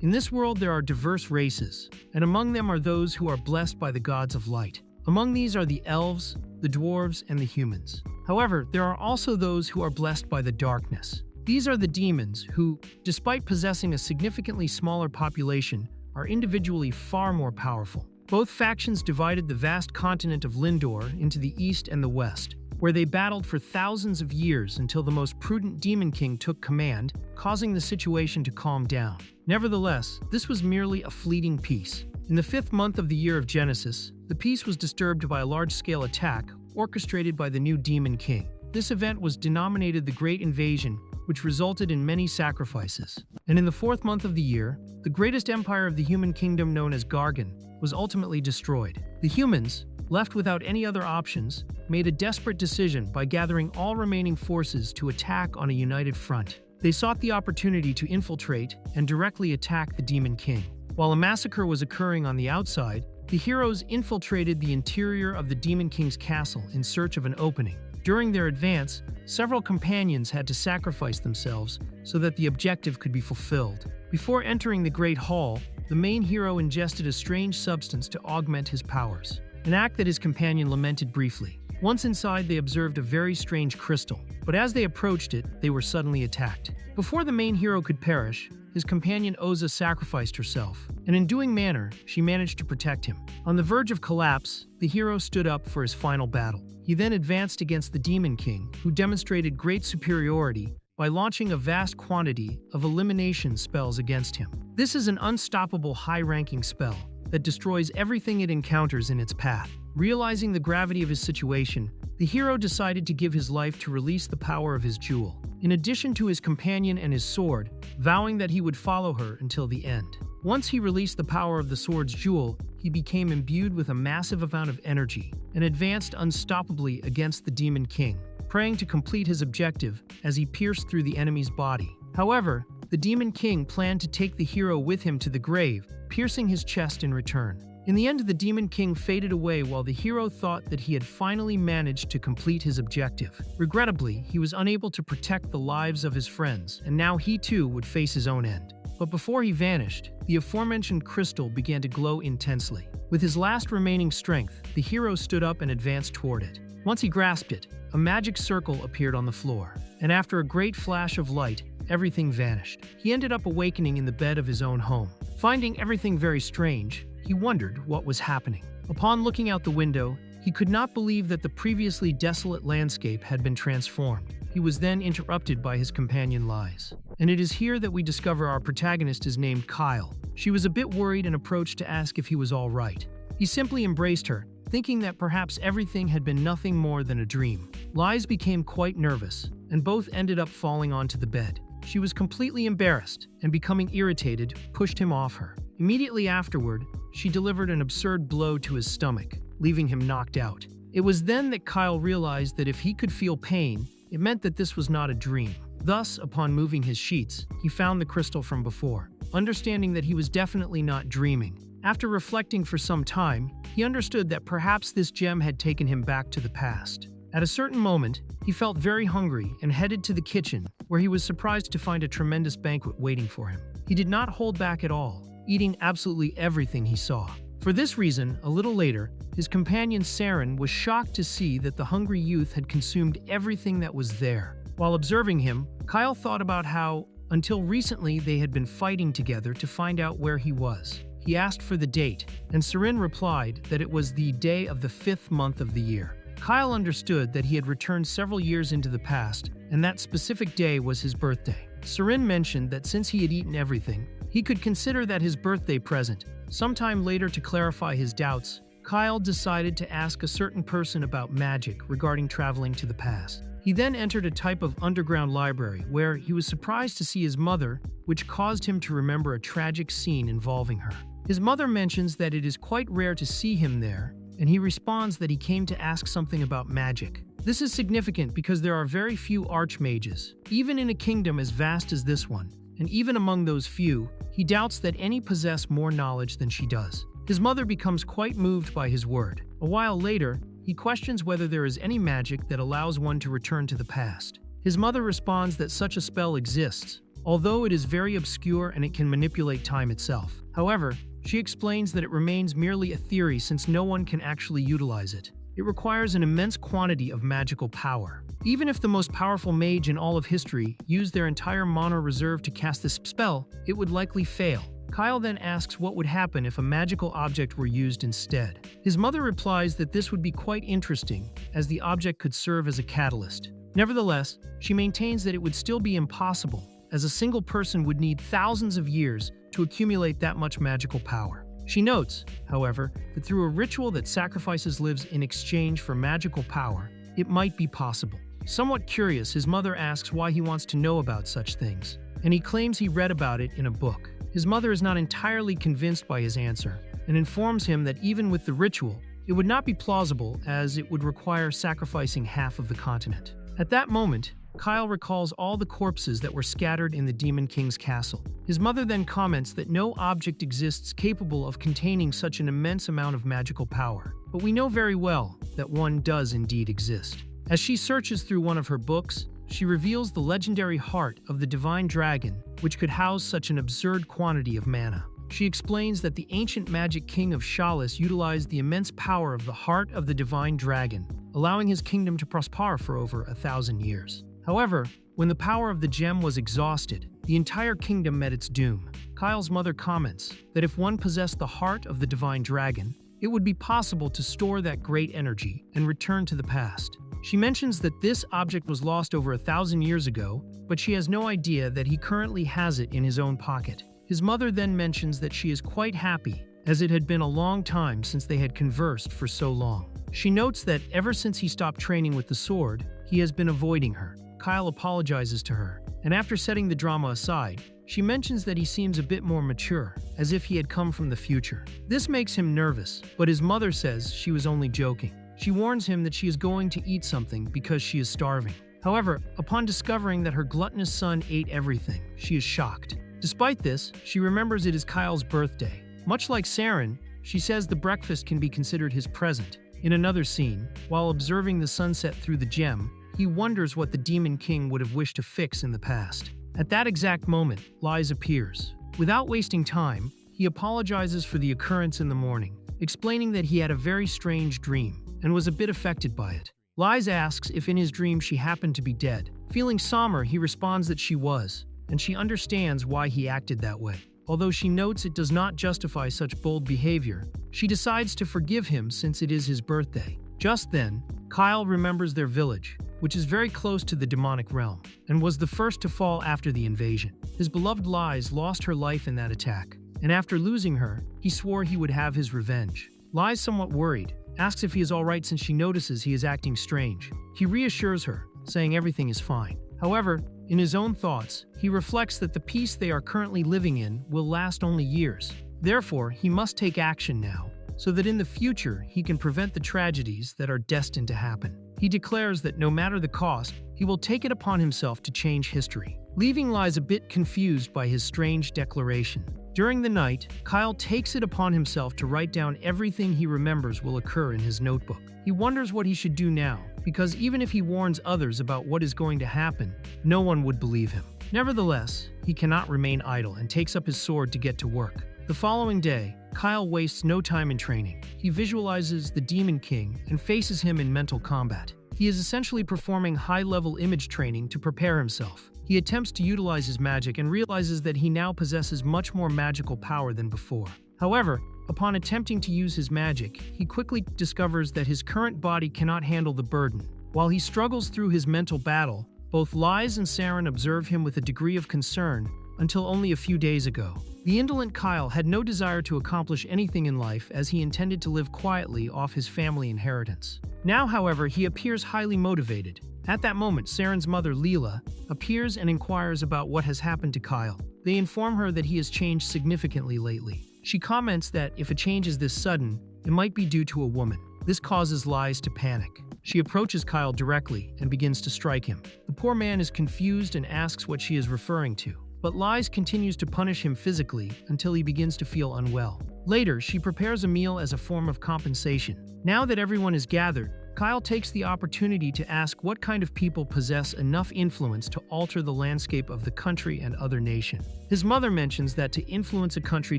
In this world there are diverse races, and among them are those who are blessed by the gods of light. Among these are the elves, the dwarves, and the humans. However, there are also those who are blessed by the darkness. These are the demons who, despite possessing a significantly smaller population, are individually far more powerful. Both factions divided the vast continent of Lindor into the east and the west, where they battled for thousands of years until the most prudent Demon King took command, causing the situation to calm down. Nevertheless, this was merely a fleeting peace. In the 5th month of the year of Genesis, the peace was disturbed by a large-scale attack orchestrated by the new Demon King. This event was denominated the Great Invasion, which resulted in many sacrifices. And in the 4th month of the year, the greatest empire of the human kingdom known as Gargan was ultimately destroyed. The humans, left without any other options, made a desperate decision by gathering all remaining forces to attack on a united front. They sought the opportunity to infiltrate and directly attack the Demon King. While a massacre was occurring on the outside, the heroes infiltrated the interior of the Demon King's castle in search of an opening. During their advance, several companions had to sacrifice themselves so that the objective could be fulfilled. Before entering the Great Hall, the main hero ingested a strange substance to augment his powers, an act that his companion lamented briefly. Once inside, they observed a very strange crystal, but as they approached it, they were suddenly attacked. Before the main hero could perish, his companion Oza sacrificed herself, and in doing manner, she managed to protect him. On the verge of collapse, the hero stood up for his final battle. He then advanced against the Demon King, who demonstrated great superiority by launching a vast quantity of elimination spells against him. This is an unstoppable high-ranking spell that destroys everything it encounters in its path. Realizing the gravity of his situation, the hero decided to give his life to release the power of his jewel, in addition to his companion and his sword, vowing that he would follow her until the end. Once he released the power of the sword's jewel, he became imbued with a massive amount of energy and advanced unstoppably against the Demon King, praying to complete his objective as he pierced through the enemy's body. However, the Demon King planned to take the hero with him to the grave, piercing his chest in return. In the end, the Demon King faded away while the hero thought that he had finally managed to complete his objective. Regrettably, he was unable to protect the lives of his friends, and now he too would face his own end. But before he vanished, the aforementioned crystal began to glow intensely. With his last remaining strength, the hero stood up and advanced toward it. Once he grasped it, a magic circle appeared on the floor, and after a great flash of light, everything vanished. He ended up awakening in the bed of his own home. Finding everything very strange, he wondered what was happening. Upon looking out the window, he could not believe that the previously desolate landscape had been transformed. He was then interrupted by his companion Lies. And it is here that we discover our protagonist is named Kyle. She was a bit worried and approached to ask if he was all right. He simply embraced her, thinking that perhaps everything had been nothing more than a dream. Lies became quite nervous, and both ended up falling onto the bed. She was completely embarrassed, and becoming irritated, pushed him off her. Immediately afterward, she delivered an absurd blow to his stomach, leaving him knocked out. It was then that Kyle realized that if he could feel pain, it meant that this was not a dream. Thus, upon moving his sheets, he found the crystal from before, understanding that he was definitely not dreaming. After reflecting for some time, he understood that perhaps this gem had taken him back to the past. At a certain moment, he felt very hungry and headed to the kitchen, where he was surprised to find a tremendous banquet waiting for him. He did not hold back at all, eating absolutely everything he saw. For this reason, a little later, his companion Saren was shocked to see that the hungry youth had consumed everything that was there. While observing him, Kyle thought about how, until recently, they had been fighting together to find out where he was. He asked for the date, and Saren replied that it was the day of the 5th month of the year. Kyle understood that he had returned several years into the past, and that specific day was his birthday. Saren mentioned that since he had eaten everything, he could consider that his birthday present. Sometime later, to clarify his doubts, Kyle decided to ask a certain person about magic regarding traveling to the past. He then entered a type of underground library where he was surprised to see his mother, which caused him to remember a tragic scene involving her. His mother mentions that it is quite rare to see him there, and he responds that he came to ask something about magic. This is significant because there are very few archmages, even in a kingdom as vast as this one, and even among those few, he doubts that any possess more knowledge than she does. His mother becomes quite moved by his word. A while later, he questions whether there is any magic that allows one to return to the past. His mother responds that such a spell exists, although it is very obscure and it can manipulate time itself. However, she explains that it remains merely a theory since no one can actually utilize it. It requires an immense quantity of magical power. Even if the most powerful mage in all of history used their entire mana reserve to cast this spell, it would likely fail. Kyle then asks what would happen if a magical object were used instead. His mother replies that this would be quite interesting, as the object could serve as a catalyst. Nevertheless, she maintains that it would still be impossible, as a single person would need thousands of years to accumulate that much magical power. She notes, however, that through a ritual that sacrifices lives in exchange for magical power, it might be possible. Somewhat curious, his mother asks why he wants to know about such things, and he claims he read about it in a book. His mother is not entirely convinced by his answer, and informs him that even with the ritual, it would not be plausible as it would require sacrificing half of the continent. At that moment, Kyle recalls all the corpses that were scattered in the Demon King's castle. His mother then comments that no object exists capable of containing such an immense amount of magical power, but we know very well that one does indeed exist. As she searches through one of her books, she reveals the legendary heart of the divine dragon, which could house such an absurd quantity of mana. She explains that the ancient magic king of Chalice utilized the immense power of the heart of the divine dragon, allowing his kingdom to prosper for over 1,000 years. However, when the power of the gem was exhausted, the entire kingdom met its doom. Kyle's mother comments that if one possessed the heart of the divine dragon, it would be possible to store that great energy and return to the past. She mentions that this object was lost over 1,000 years ago, but she has no idea that he currently has it in his own pocket. His mother then mentions that she is quite happy, as it had been a long time since they had conversed for so long. She notes that ever since he stopped training with the sword, he has been avoiding her. Kyle apologizes to her, and after setting the drama aside, she mentions that he seems a bit more mature, as if he had come from the future. This makes him nervous, but his mother says she was only joking. She warns him that she is going to eat something because she is starving. However, upon discovering that her gluttonous son ate everything, she is shocked. Despite this, she remembers it is Kyle's birthday. Much like Saren, she says the breakfast can be considered his present. In another scene, while observing the sunset through the gem, he wonders what the Demon King would have wished to fix in the past. At that exact moment, Lies appears. Without wasting time, he apologizes for the occurrence in the morning, explaining that he had a very strange dream and was a bit affected by it. Lies asks if in his dream she happened to be dead. Feeling somber, he responds that she was, and she understands why he acted that way. Although she notes it does not justify such bold behavior, she decides to forgive him since it is his birthday. Just then, Kyle remembers their village, which is very close to the demonic realm, and was the first to fall after the invasion. His beloved Lies lost her life in that attack, and after losing her, he swore he would have his revenge. Lies, somewhat worried, asks if he is alright since she notices he is acting strange. He reassures her, saying everything is fine. However, in his own thoughts, he reflects that the peace they are currently living in will last only years. Therefore, he must take action now, so that in the future he can prevent the tragedies that are destined to happen. He declares that no matter the cost, he will take it upon himself to change history, leaving Lies a bit confused by his strange declaration. During the night, Kyle takes it upon himself to write down everything he remembers will occur in his notebook. He wonders what he should do now, because even if he warns others about what is going to happen, no one would believe him. Nevertheless, he cannot remain idle and takes up his sword to get to work. The following day, Kyle wastes no time in training. He visualizes the Demon King and faces him in mental combat. He is essentially performing high-level image training to prepare himself. He attempts to utilize his magic and realizes that he now possesses much more magical power than before. However, upon attempting to use his magic, he quickly discovers that his current body cannot handle the burden. While he struggles through his mental battle, both Lies and Saren observe him with a degree of concern until only a few days ago. The indolent Kyle had no desire to accomplish anything in life as he intended to live quietly off his family inheritance. Now, however, he appears highly motivated. At that moment, Saren's mother, Leela, appears and inquires about what has happened to Kyle. They inform her that he has changed significantly lately. She comments that if a change is this sudden, it might be due to a woman. This causes Lies to panic. She approaches Kyle directly and begins to strike him. The poor man is confused and asks what she is referring to, but Lies continues to punish him physically until he begins to feel unwell. Later, she prepares a meal as a form of compensation. Now that everyone is gathered, Kyle takes the opportunity to ask what kind of people possess enough influence to alter the landscape of the country and other nation. His mother mentions that to influence a country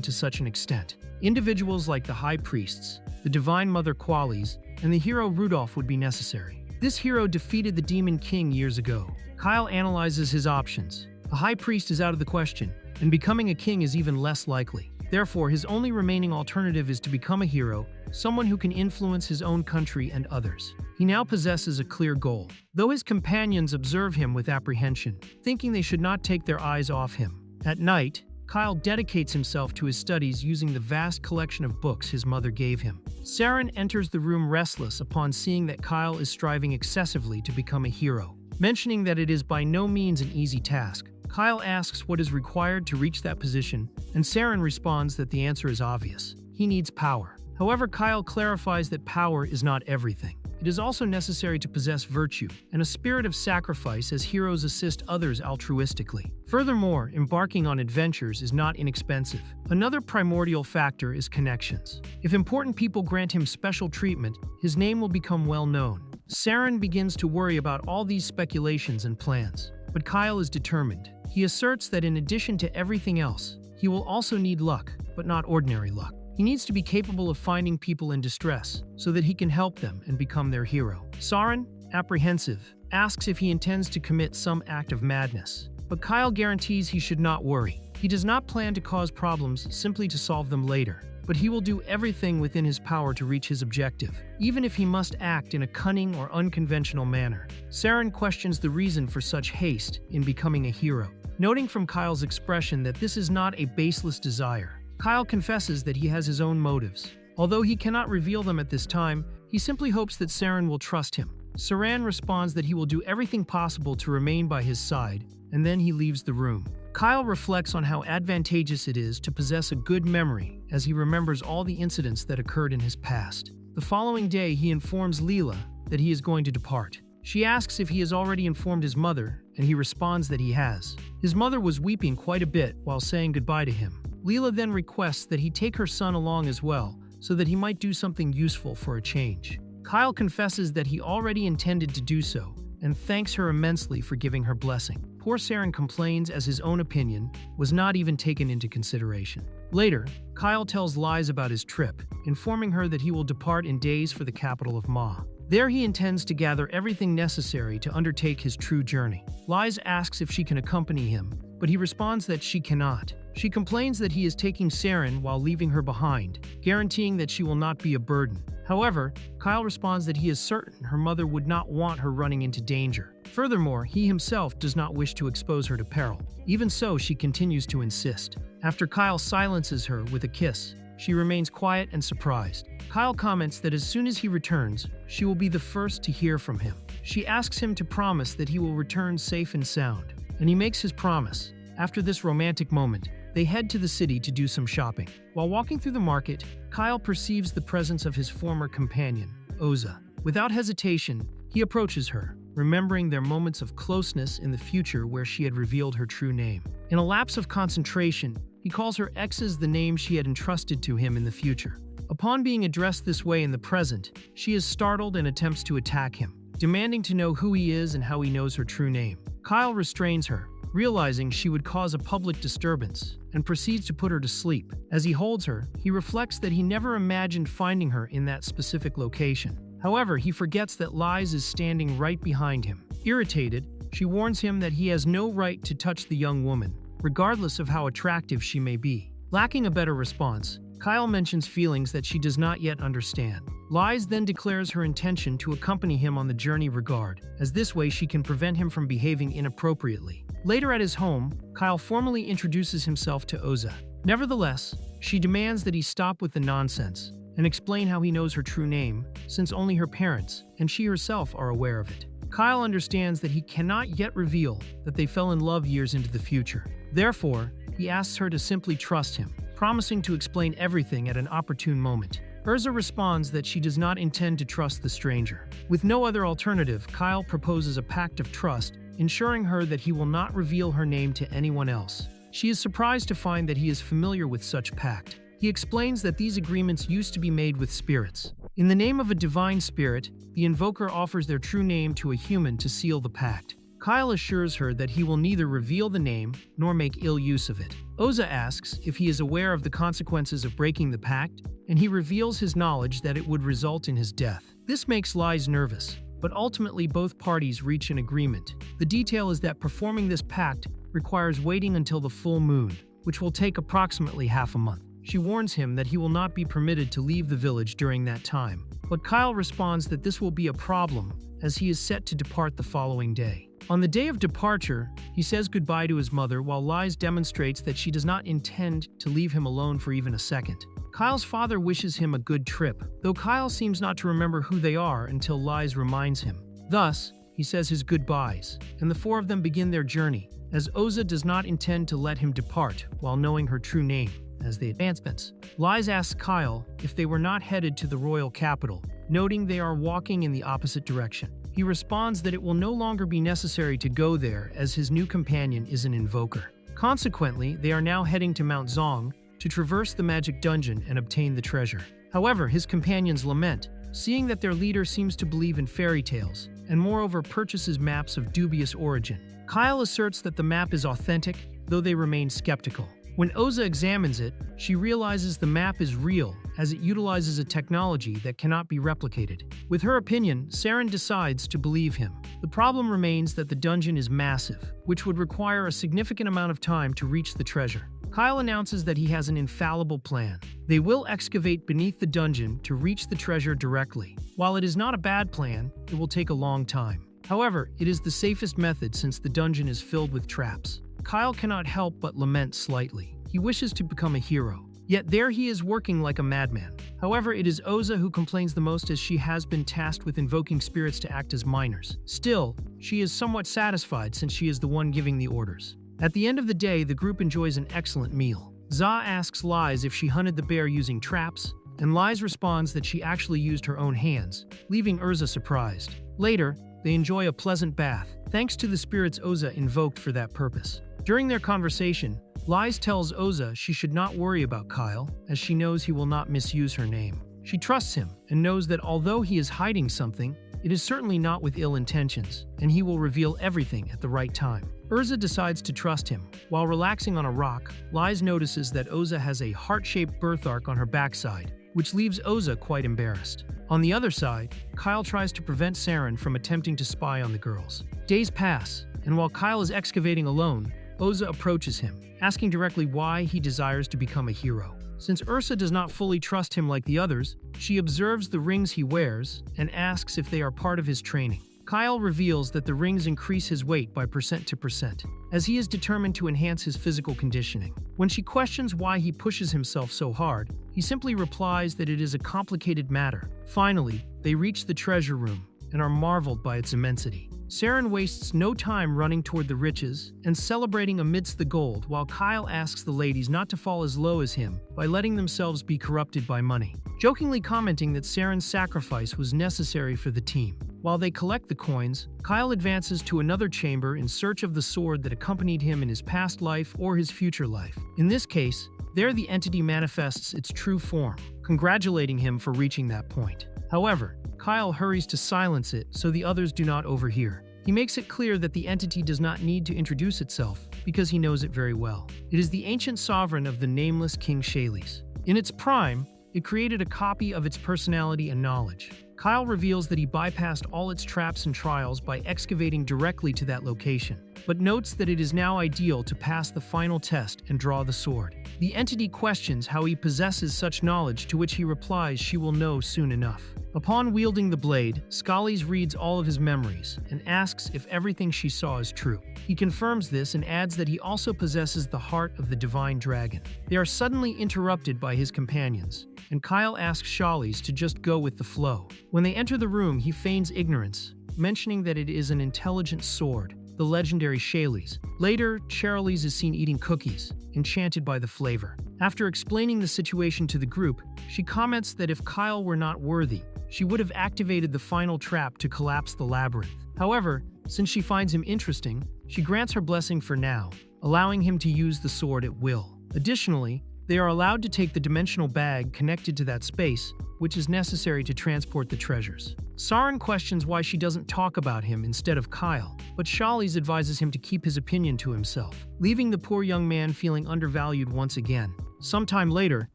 to such an extent, individuals like the high priests, the divine mother Qualis, and the hero Rudolph would be necessary. This hero defeated the Demon King years ago. Kyle analyzes his options. A high priest is out of the question, and becoming a king is even less likely. Therefore, his only remaining alternative is to become a hero, someone who can influence his own country and others. He now possesses a clear goal. Though his companions observe him with apprehension, thinking they should not take their eyes off him. At night, Kyle dedicates himself to his studies using the vast collection of books his mother gave him. Saren enters the room restless upon seeing that Kyle is striving excessively to become a hero. Mentioning that it is by no means an easy task, Kyle asks what is required to reach that position, and Saren responds that the answer is obvious. He needs power. However, Kyle clarifies that power is not everything. It is also necessary to possess virtue and a spirit of sacrifice as heroes assist others altruistically. Furthermore, embarking on adventures is not inexpensive. Another primordial factor is connections. If important people grant him special treatment, his name will become well known. Saren begins to worry about all these speculations and plans, but Kyle is determined. He asserts that in addition to everything else, he will also need luck, but not ordinary luck. He needs to be capable of finding people in distress so that he can help them and become their hero. Saren, apprehensive, asks if he intends to commit some act of madness, but Kyle guarantees he should not worry. He does not plan to cause problems simply to solve them later, but he will do everything within his power to reach his objective, even if he must act in a cunning or unconventional manner. Saren questions the reason for such haste in becoming a hero, noting from Kyle's expression that this is not a baseless desire. Kyle confesses that he has his own motives. Although he cannot reveal them at this time, he simply hopes that Saren will trust him. Saren responds that he will do everything possible to remain by his side, and then he leaves the room. Kyle reflects on how advantageous it is to possess a good memory as he remembers all the incidents that occurred in his past. The following day, he informs Leela that he is going to depart. She asks if he has already informed his mother, and he responds that he has. His mother was weeping quite a bit while saying goodbye to him. Leela then requests that he take her son along as well, so that he might do something useful for a change. Kyle confesses that he already intended to do so, and thanks her immensely for giving her blessing. Poor Saren complains as his own opinion was not even taken into consideration. Later, Kyle tells Lies about his trip, informing her that he will depart in days for the capital of Ma. There he intends to gather everything necessary to undertake his true journey. Lies asks if she can accompany him, but he responds that she cannot. She complains that he is taking Saren while leaving her behind, guaranteeing that she will not be a burden. However, Kyle responds that he is certain her mother would not want her running into danger. Furthermore, he himself does not wish to expose her to peril. Even so, she continues to insist. After Kyle silences her with a kiss, she remains quiet and surprised. Kyle comments that as soon as he returns, she will be the first to hear from him. She asks him to promise that he will return safe and sound, and he makes his promise. After this romantic moment, they head to the city to do some shopping. While walking through the market, Kyle perceives the presence of his former companion, Oza. Without hesitation, he approaches her, remembering their moments of closeness in the future where she had revealed her true name. In a lapse of concentration, he calls her exes the name she had entrusted to him in the future. Upon being addressed this way in the present, she is startled and attempts to attack him, demanding to know who he is and how he knows her true name. Kyle restrains her, realizing she would cause a public disturbance, and proceeds to put her to sleep. As he holds her, he reflects that he never imagined finding her in that specific location. However, he forgets that Lies is standing right behind him. Irritated, she warns him that he has no right to touch the young woman, regardless of how attractive she may be. Lacking a better response, Kyle mentions feelings that she does not yet understand. Lies then declares her intention to accompany him on the journey regard, as this way she can prevent him from behaving inappropriately. Later at his home, Kyle formally introduces himself to Oza. Nevertheless, she demands that he stop with the nonsense and explain how he knows her true name, since only her parents and she herself are aware of it. Kyle understands that he cannot yet reveal that they fell in love years into the future. Therefore, he asks her to simply trust him, promising to explain everything at an opportune moment. Urza responds that she does not intend to trust the stranger. With no other alternative, Kyle proposes a pact of trust, ensuring her that he will not reveal her name to anyone else. She is surprised to find that he is familiar with such pact. He explains that these agreements used to be made with spirits, In the name of a divine spirit, the invoker offers their true name to a human to seal the pact. Kyle assures her that he will neither reveal the name nor make ill use of it. Oza asks if he is aware of the consequences of breaking the pact, and he reveals his knowledge that it would result in his death. This makes Lise nervous, but ultimately both parties reach an agreement. The detail is that performing this pact requires waiting until the full moon, which will take approximately half a month. She warns him that he will not be permitted to leave the village during that time, but Kyle responds that this will be a problem as he is set to depart the following day. On the day of departure, he says goodbye to his mother while Lise demonstrates that she does not intend to leave him alone for even a second. Kyle's father wishes him a good trip, though Kyle seems not to remember who they are until Lise reminds him. Thus, he says his goodbyes, and the four of them begin their journey, as Oza does not intend to let him depart while knowing her true name. As they advance, Lise asks Kyle if they were not headed to the royal capital, noting they are walking in the opposite direction. He responds that it will no longer be necessary to go there as his new companion is an invoker. Consequently, they are now heading to Mount Zong to traverse the magic dungeon and obtain the treasure. However, his companions lament, seeing that their leader seems to believe in fairy tales, and moreover purchases maps of dubious origin. Kyle asserts that the map is authentic, though they remain skeptical. When Oza examines it, she realizes the map is real, as it utilizes a technology that cannot be replicated. With her opinion, Saren decides to believe him. The problem remains that the dungeon is massive, which would require a significant amount of time to reach the treasure. Kyle announces that he has an infallible plan. They will excavate beneath the dungeon to reach the treasure directly. While it is not a bad plan, it will take a long time. However, it is the safest method since the dungeon is filled with traps. Kyle cannot help but lament slightly. He wishes to become a hero. Yet there he is working like a madman. However, it is Oza who complains the most as she has been tasked with invoking spirits to act as minors. Still, she is somewhat satisfied since she is the one giving the orders. At the end of the day, the group enjoys an excellent meal. Za asks Lise if she hunted the bear using traps, and Lise responds that she actually used her own hands, leaving Urza surprised. Later, they enjoy a pleasant bath, thanks to the spirits Oza invoked for that purpose. During their conversation, Lise tells Oza she should not worry about Kyle, as she knows he will not misuse her name. She trusts him and knows that although he is hiding something, it is certainly not with ill intentions, and he will reveal everything at the right time. Urza decides to trust him. While relaxing on a rock, Lise notices that Oza has a heart-shaped birthmark on her backside, which leaves Oza quite embarrassed. On the other side, Kyle tries to prevent Saren from attempting to spy on the girls. Days pass, and while Kyle is excavating alone, Oza approaches him, asking directly why he desires to become a hero. Since Ursa does not fully trust him like the others, she observes the rings he wears and asks if they are part of his training. Kyle reveals that the rings increase his weight by percent to percent, as he is determined to enhance his physical conditioning. When she questions why he pushes himself so hard, he simply replies that it is a complicated matter. Finally, they reach the treasure room and are marveled by its immensity. Saren wastes no time running toward the riches and celebrating amidst the gold, while Kyle asks the ladies not to fall as low as him by letting themselves be corrupted by money, jokingly commenting that Saren's sacrifice was necessary for the team. While they collect the coins, Kyle advances to another chamber in search of the sword that accompanied him in his past life or his future life. In this case, there the entity manifests its true form, congratulating him for reaching that point. However, Kyle hurries to silence it so the others do not overhear. He makes it clear that the entity does not need to introduce itself because he knows it very well. It is the ancient sovereign of the nameless King Shayles. In its prime, it created a copy of its personality and knowledge. Kyle reveals that he bypassed all its traps and trials by excavating directly to that location, but notes that it is now ideal to pass the final test and draw the sword. The entity questions how he possesses such knowledge, to which he replies she will know soon enough. Upon wielding the blade, Scalise reads all of his memories and asks if everything she saw is true. He confirms this and adds that he also possesses the heart of the divine dragon. They are suddenly interrupted by his companions, and Kyle asks Scalise to just go with the flow. When they enter the room, he feigns ignorance, mentioning that it is an intelligent sword, the legendary Shayles. Later, Charlize is seen eating cookies, enchanted by the flavor. After explaining the situation to the group, she comments that if Kyle were not worthy, she would have activated the final trap to collapse the labyrinth. However, since she finds him interesting, she grants her blessing for now, allowing him to use the sword at will. Additionally, they are allowed to take the dimensional bag connected to that space, which is necessary to transport the treasures. Saren questions why she doesn't talk about him instead of Kyle, but Shawley's advises him to keep his opinion to himself, leaving the poor young man feeling undervalued once again. Sometime later,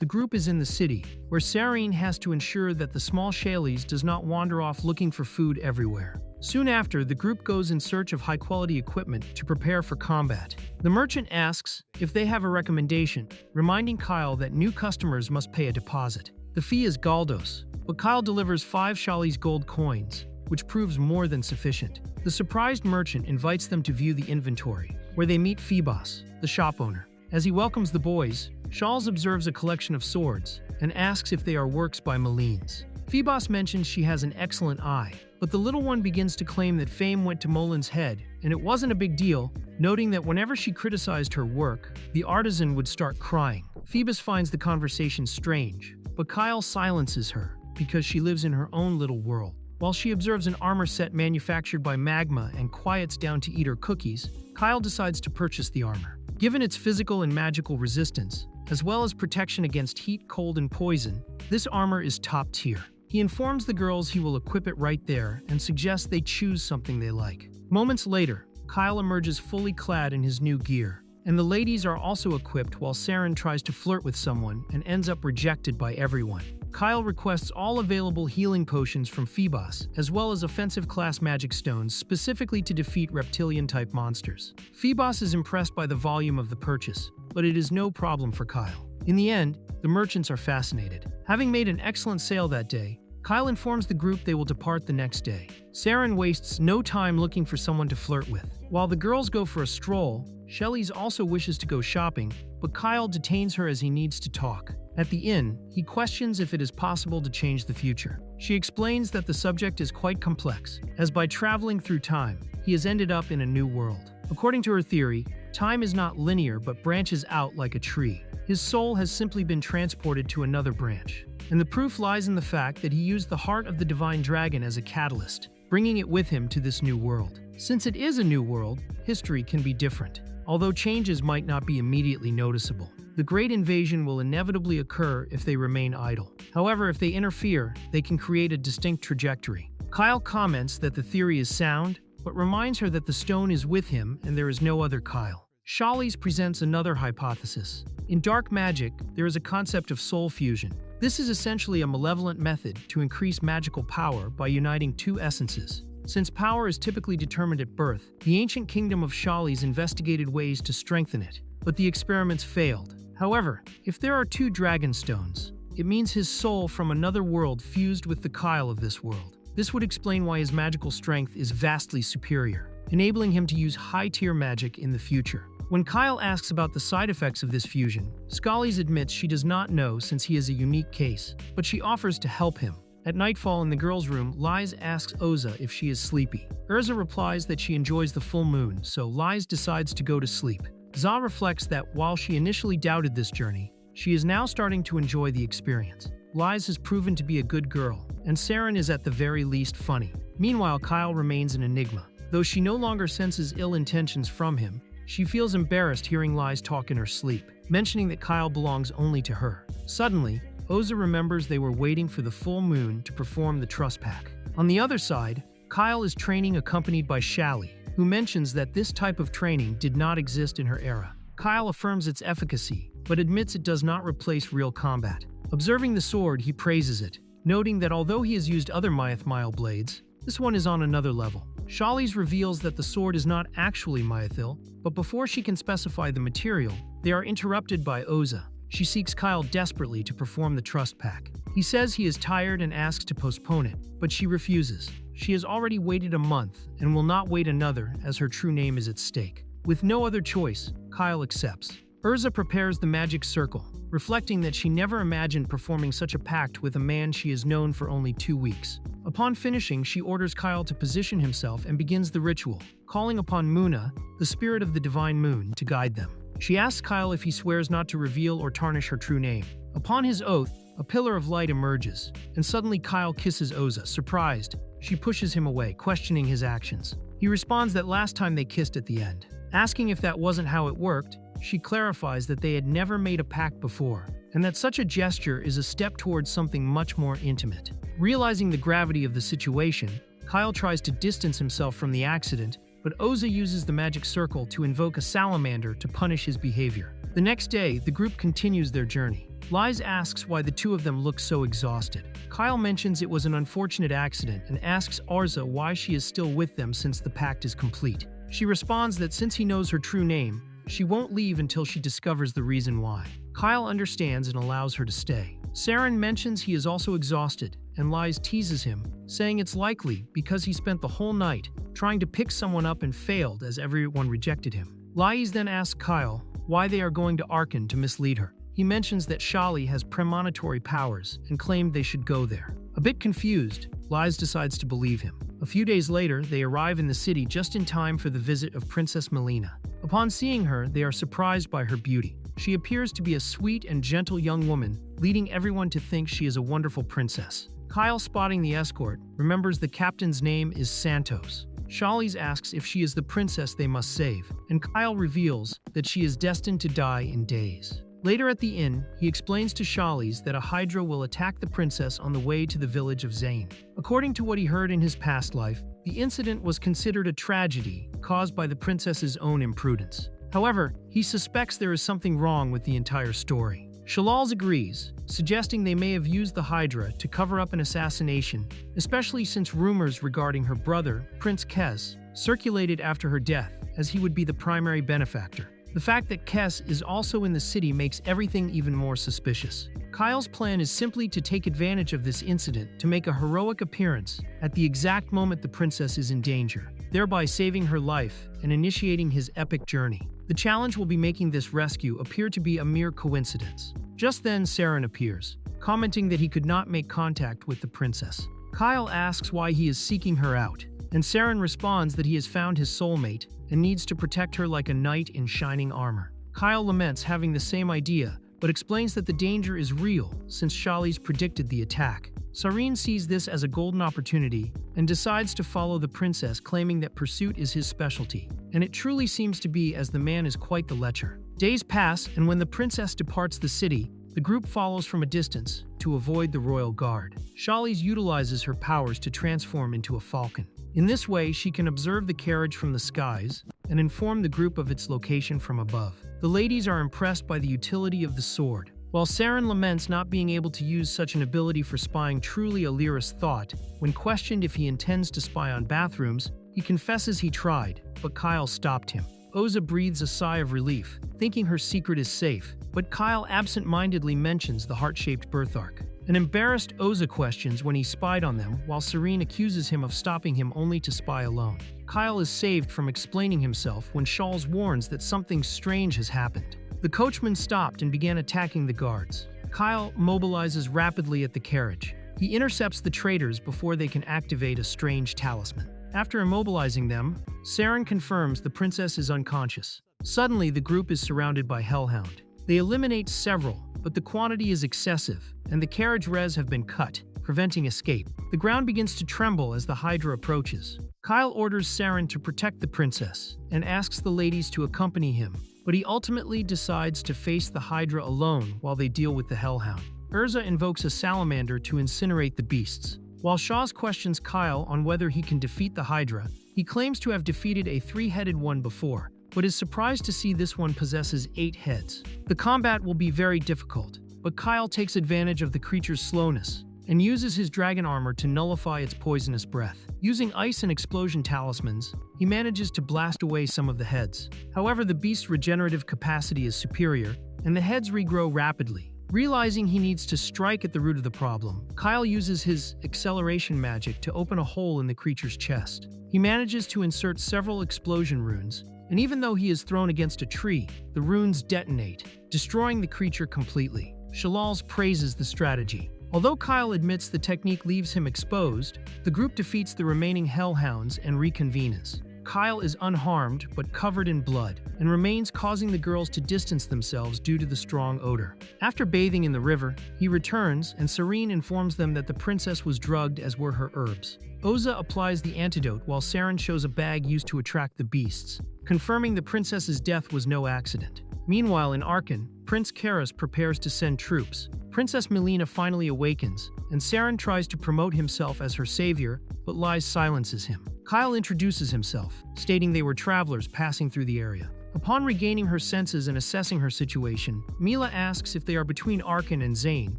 the group is in the city, where Sarene has to ensure that the small Shayleys does not wander off looking for food everywhere. Soon after, the group goes in search of high-quality equipment to prepare for combat. The merchant asks if they have a recommendation, reminding Kyle that new customers must pay a deposit. The fee is Galdos, but Kyle delivers 5 Shawley's gold coins, which proves more than sufficient. The surprised merchant invites them to view the inventory, where they meet Phoebos, the shop owner. As he welcomes the boys, Shawls observes a collection of swords and asks if they are works by Malines. Phoebos mentions she has an excellent eye, but the little one begins to claim that fame went to Molin's head, and it wasn't a big deal, noting that whenever she criticized her work, the artisan would start crying. Phoebos finds the conversation strange, but Kyle silences her because she lives in her own little world. While she observes an armor set manufactured by Magma and quiets down to eat her cookies, Kyle decides to purchase the armor. Given its physical and magical resistance, as well as protection against heat, cold, and poison, this armor is top tier. He informs the girls he will equip it right there and suggests they choose something they like. Moments later, Kyle emerges fully clad in his new gear, and the ladies are also equipped while Saren tries to flirt with someone and ends up rejected by everyone. Kyle requests all available healing potions from Phoebos, as well as offensive class magic stones specifically to defeat reptilian-type monsters. Phoebos is impressed by the volume of the purchase, but it is no problem for Kyle. In the end, the merchants are fascinated. Having made an excellent sale that day, Kyle informs the group they will depart the next day. Saren wastes no time looking for someone to flirt with. While the girls go for a stroll, Shelley's also wishes to go shopping, but Kyle detains her as he needs to talk. At the inn, he questions if it is possible to change the future. She explains that the subject is quite complex, as by traveling through time, he has ended up in a new world. According to her theory, time is not linear but branches out like a tree. His soul has simply been transported to another branch. And the proof lies in the fact that he used the heart of the divine dragon as a catalyst, bringing it with him to this new world. Since it is a new world, history can be different, although changes might not be immediately noticeable. The Great Invasion will inevitably occur if they remain idle. However, if they interfere, they can create a distinct trajectory. Kyle comments that the theory is sound, but reminds her that the stone is with him and there is no other Kyle. Shawley's presents another hypothesis. In dark magic, there is a concept of soul fusion. This is essentially a malevolent method to increase magical power by uniting two essences. Since power is typically determined at birth, the ancient kingdom of Shawley's investigated ways to strengthen it, but the experiments failed. However, if there are two dragon stones, it means his soul from another world fused with the Kyle of this world. This would explain why his magical strength is vastly superior, enabling him to use high-tier magic in the future. When Kyle asks about the side effects of this fusion, Shawley's admits she does not know since he is a unique case, but she offers to help him. At nightfall in the girls' room, Liz asks Oza if she is sleepy. Urza replies that she enjoys the full moon, so Liz decides to go to sleep. Za reflects that while she initially doubted this journey, she is now starting to enjoy the experience. Liz has proven to be a good girl, and Saren is at the very least funny. Meanwhile, Kyle remains an enigma. Though she no longer senses ill intentions from him, she feels embarrassed hearing Liz talk in her sleep, mentioning that Kyle belongs only to her. Suddenly, Oza remembers they were waiting for the full moon to perform the trust pack. On the other side, Kyle is training accompanied by Shally, who mentions that this type of training did not exist in her era. Kyle affirms its efficacy, but admits it does not replace real combat. Observing the sword, he praises it, noting that although he has used other Mythmile blades, this one is on another level. Shawley's reveals that the sword is not actually Mythil, but before she can specify the material, they are interrupted by Oza. She seeks Kyle desperately to perform the trust pack. He says he is tired and asks to postpone it, but she refuses. She has already waited a month and will not wait another as her true name is at stake. With no other choice, Kyle accepts. Urza prepares the magic circle, reflecting that she never imagined performing such a pact with a man she has known for only 2 weeks. Upon finishing, she orders Kyle to position himself and begins the ritual, calling upon Muna, the spirit of the divine moon, to guide them. She asks Kyle if he swears not to reveal or tarnish her true name. Upon his oath, a pillar of light emerges, and suddenly Kyle kisses Oza. Surprised, she pushes him away, questioning his actions. He responds that last time they kissed at the end. Asking if that wasn't how it worked, she clarifies that they had never made a pact before, and that such a gesture is a step towards something much more intimate. Realizing the gravity of the situation, Kyle tries to distance himself from the accident, but Oza uses the magic circle to invoke a salamander to punish his behavior. The next day, the group continues their journey. Liz asks why the two of them look so exhausted. Kyle mentions it was an unfortunate accident and asks Arza why she is still with them since the pact is complete. She responds that since he knows her true name, she won't leave until she discovers the reason why. Kyle understands and allows her to stay. Saren mentions he is also exhausted, and Liz teases him, saying it's likely because he spent the whole night trying to pick someone up and failed as everyone rejected him. Liz then asks Kyle why they are going to Arkan to mislead her. He mentions that Shali has premonitory powers and claimed they should go there. A bit confused, Liz decides to believe him. A few days later, they arrive in the city just in time for the visit of Princess Melina. Upon seeing her, they are surprised by her beauty. She appears to be a sweet and gentle young woman, leading everyone to think she is a wonderful princess. Kyle, spotting the escort, remembers the captain's name is Santos. Shali asks if she is the princess they must save, and Kyle reveals that she is destined to die in days. Later at the inn, he explains to Shali that a hydra will attack the princess on the way to the village of Zane. According to what he heard in his past life, the incident was considered a tragedy caused by the princess's own imprudence. However, he suspects there is something wrong with the entire story. Shalals agrees, suggesting they may have used the Hydra to cover up an assassination, especially since rumors regarding her brother, Prince Kes, circulated after her death, as he would be the primary benefactor. The fact that Kes is also in the city makes everything even more suspicious. Kyle's plan is simply to take advantage of this incident to make a heroic appearance at the exact moment the princess is in danger, thereby saving her life and initiating his epic journey. The challenge will be making this rescue appear to be a mere coincidence. Just then, Saren appears, commenting that he could not make contact with the princess. Kyle asks why he is seeking her out, and Saren responds that he has found his soulmate and needs to protect her like a knight in shining armor. Kyle laments having the same idea, but explains that the danger is real since Shali's predicted the attack. Sareen sees this as a golden opportunity and decides to follow the princess, claiming that pursuit is his specialty. And it truly seems to be, as the man is quite the lecher. Days pass, and when the princess departs the city, the group follows from a distance to avoid the royal guard. Shali utilizes her powers to transform into a falcon. In this way, she can observe the carriage from the skies and inform the group of its location from above. The ladies are impressed by the utility of the sword. While Saren laments not being able to use such an ability for spying, truly Alira's thought, when questioned if he intends to spy on bathrooms, he confesses he tried, but Kyle stopped him. Oza breathes a sigh of relief, thinking her secret is safe, but Kyle absent-mindedly mentions the heart-shaped birthmark. An embarrassed Oza questions when he spied on them, while Serene accuses him of stopping him only to spy alone. Kyle is saved from explaining himself when Shawls warns that something strange has happened. The coachman stopped and began attacking the guards. Kyle mobilizes rapidly at the carriage. He intercepts the traitors before they can activate a strange talisman. After immobilizing them, Saren confirms the princess is unconscious. Suddenly, the group is surrounded by Hellhound. They eliminate several, but the quantity is excessive, and the carriage res have been cut, preventing escape. The ground begins to tremble as the Hydra approaches. Kyle orders Saren to protect the princess, and asks the ladies to accompany him, but he ultimately decides to face the Hydra alone while they deal with the Hellhound. Urza invokes a salamander to incinerate the beasts. While Shaw's questions Kyle on whether he can defeat the Hydra, he claims to have defeated a three-headed one before, but is surprised to see this one possesses 8 heads. The combat will be very difficult, but Kyle takes advantage of the creature's slowness and uses his dragon armor to nullify its poisonous breath. Using ice and explosion talismans, he manages to blast away some of the heads. However, the beast's regenerative capacity is superior, and the heads regrow rapidly. Realizing he needs to strike at the root of the problem, Kyle uses his acceleration magic to open a hole in the creature's chest. He manages to insert several explosion runes, and even though he is thrown against a tree, the runes detonate, destroying the creature completely. Shalals praises the strategy. Although Kyle admits the technique leaves him exposed, the group defeats the remaining Hellhounds and reconvenes. Kyle is unharmed but covered in blood, and remains, causing the girls to distance themselves due to the strong odor. After bathing in the river, he returns, and Serene informs them that the princess was drugged, as were her herbs. Oza applies the antidote while Saren shows a bag used to attract the beasts, confirming the princess's death was no accident. Meanwhile, in Arkan, Prince Karas prepares to send troops. Princess Melina finally awakens, and Saren tries to promote himself as her savior, but Lies silences him. Kyle introduces himself, stating they were travelers passing through the area. Upon regaining her senses and assessing her situation, Mila asks if they are between Arkan and Zane.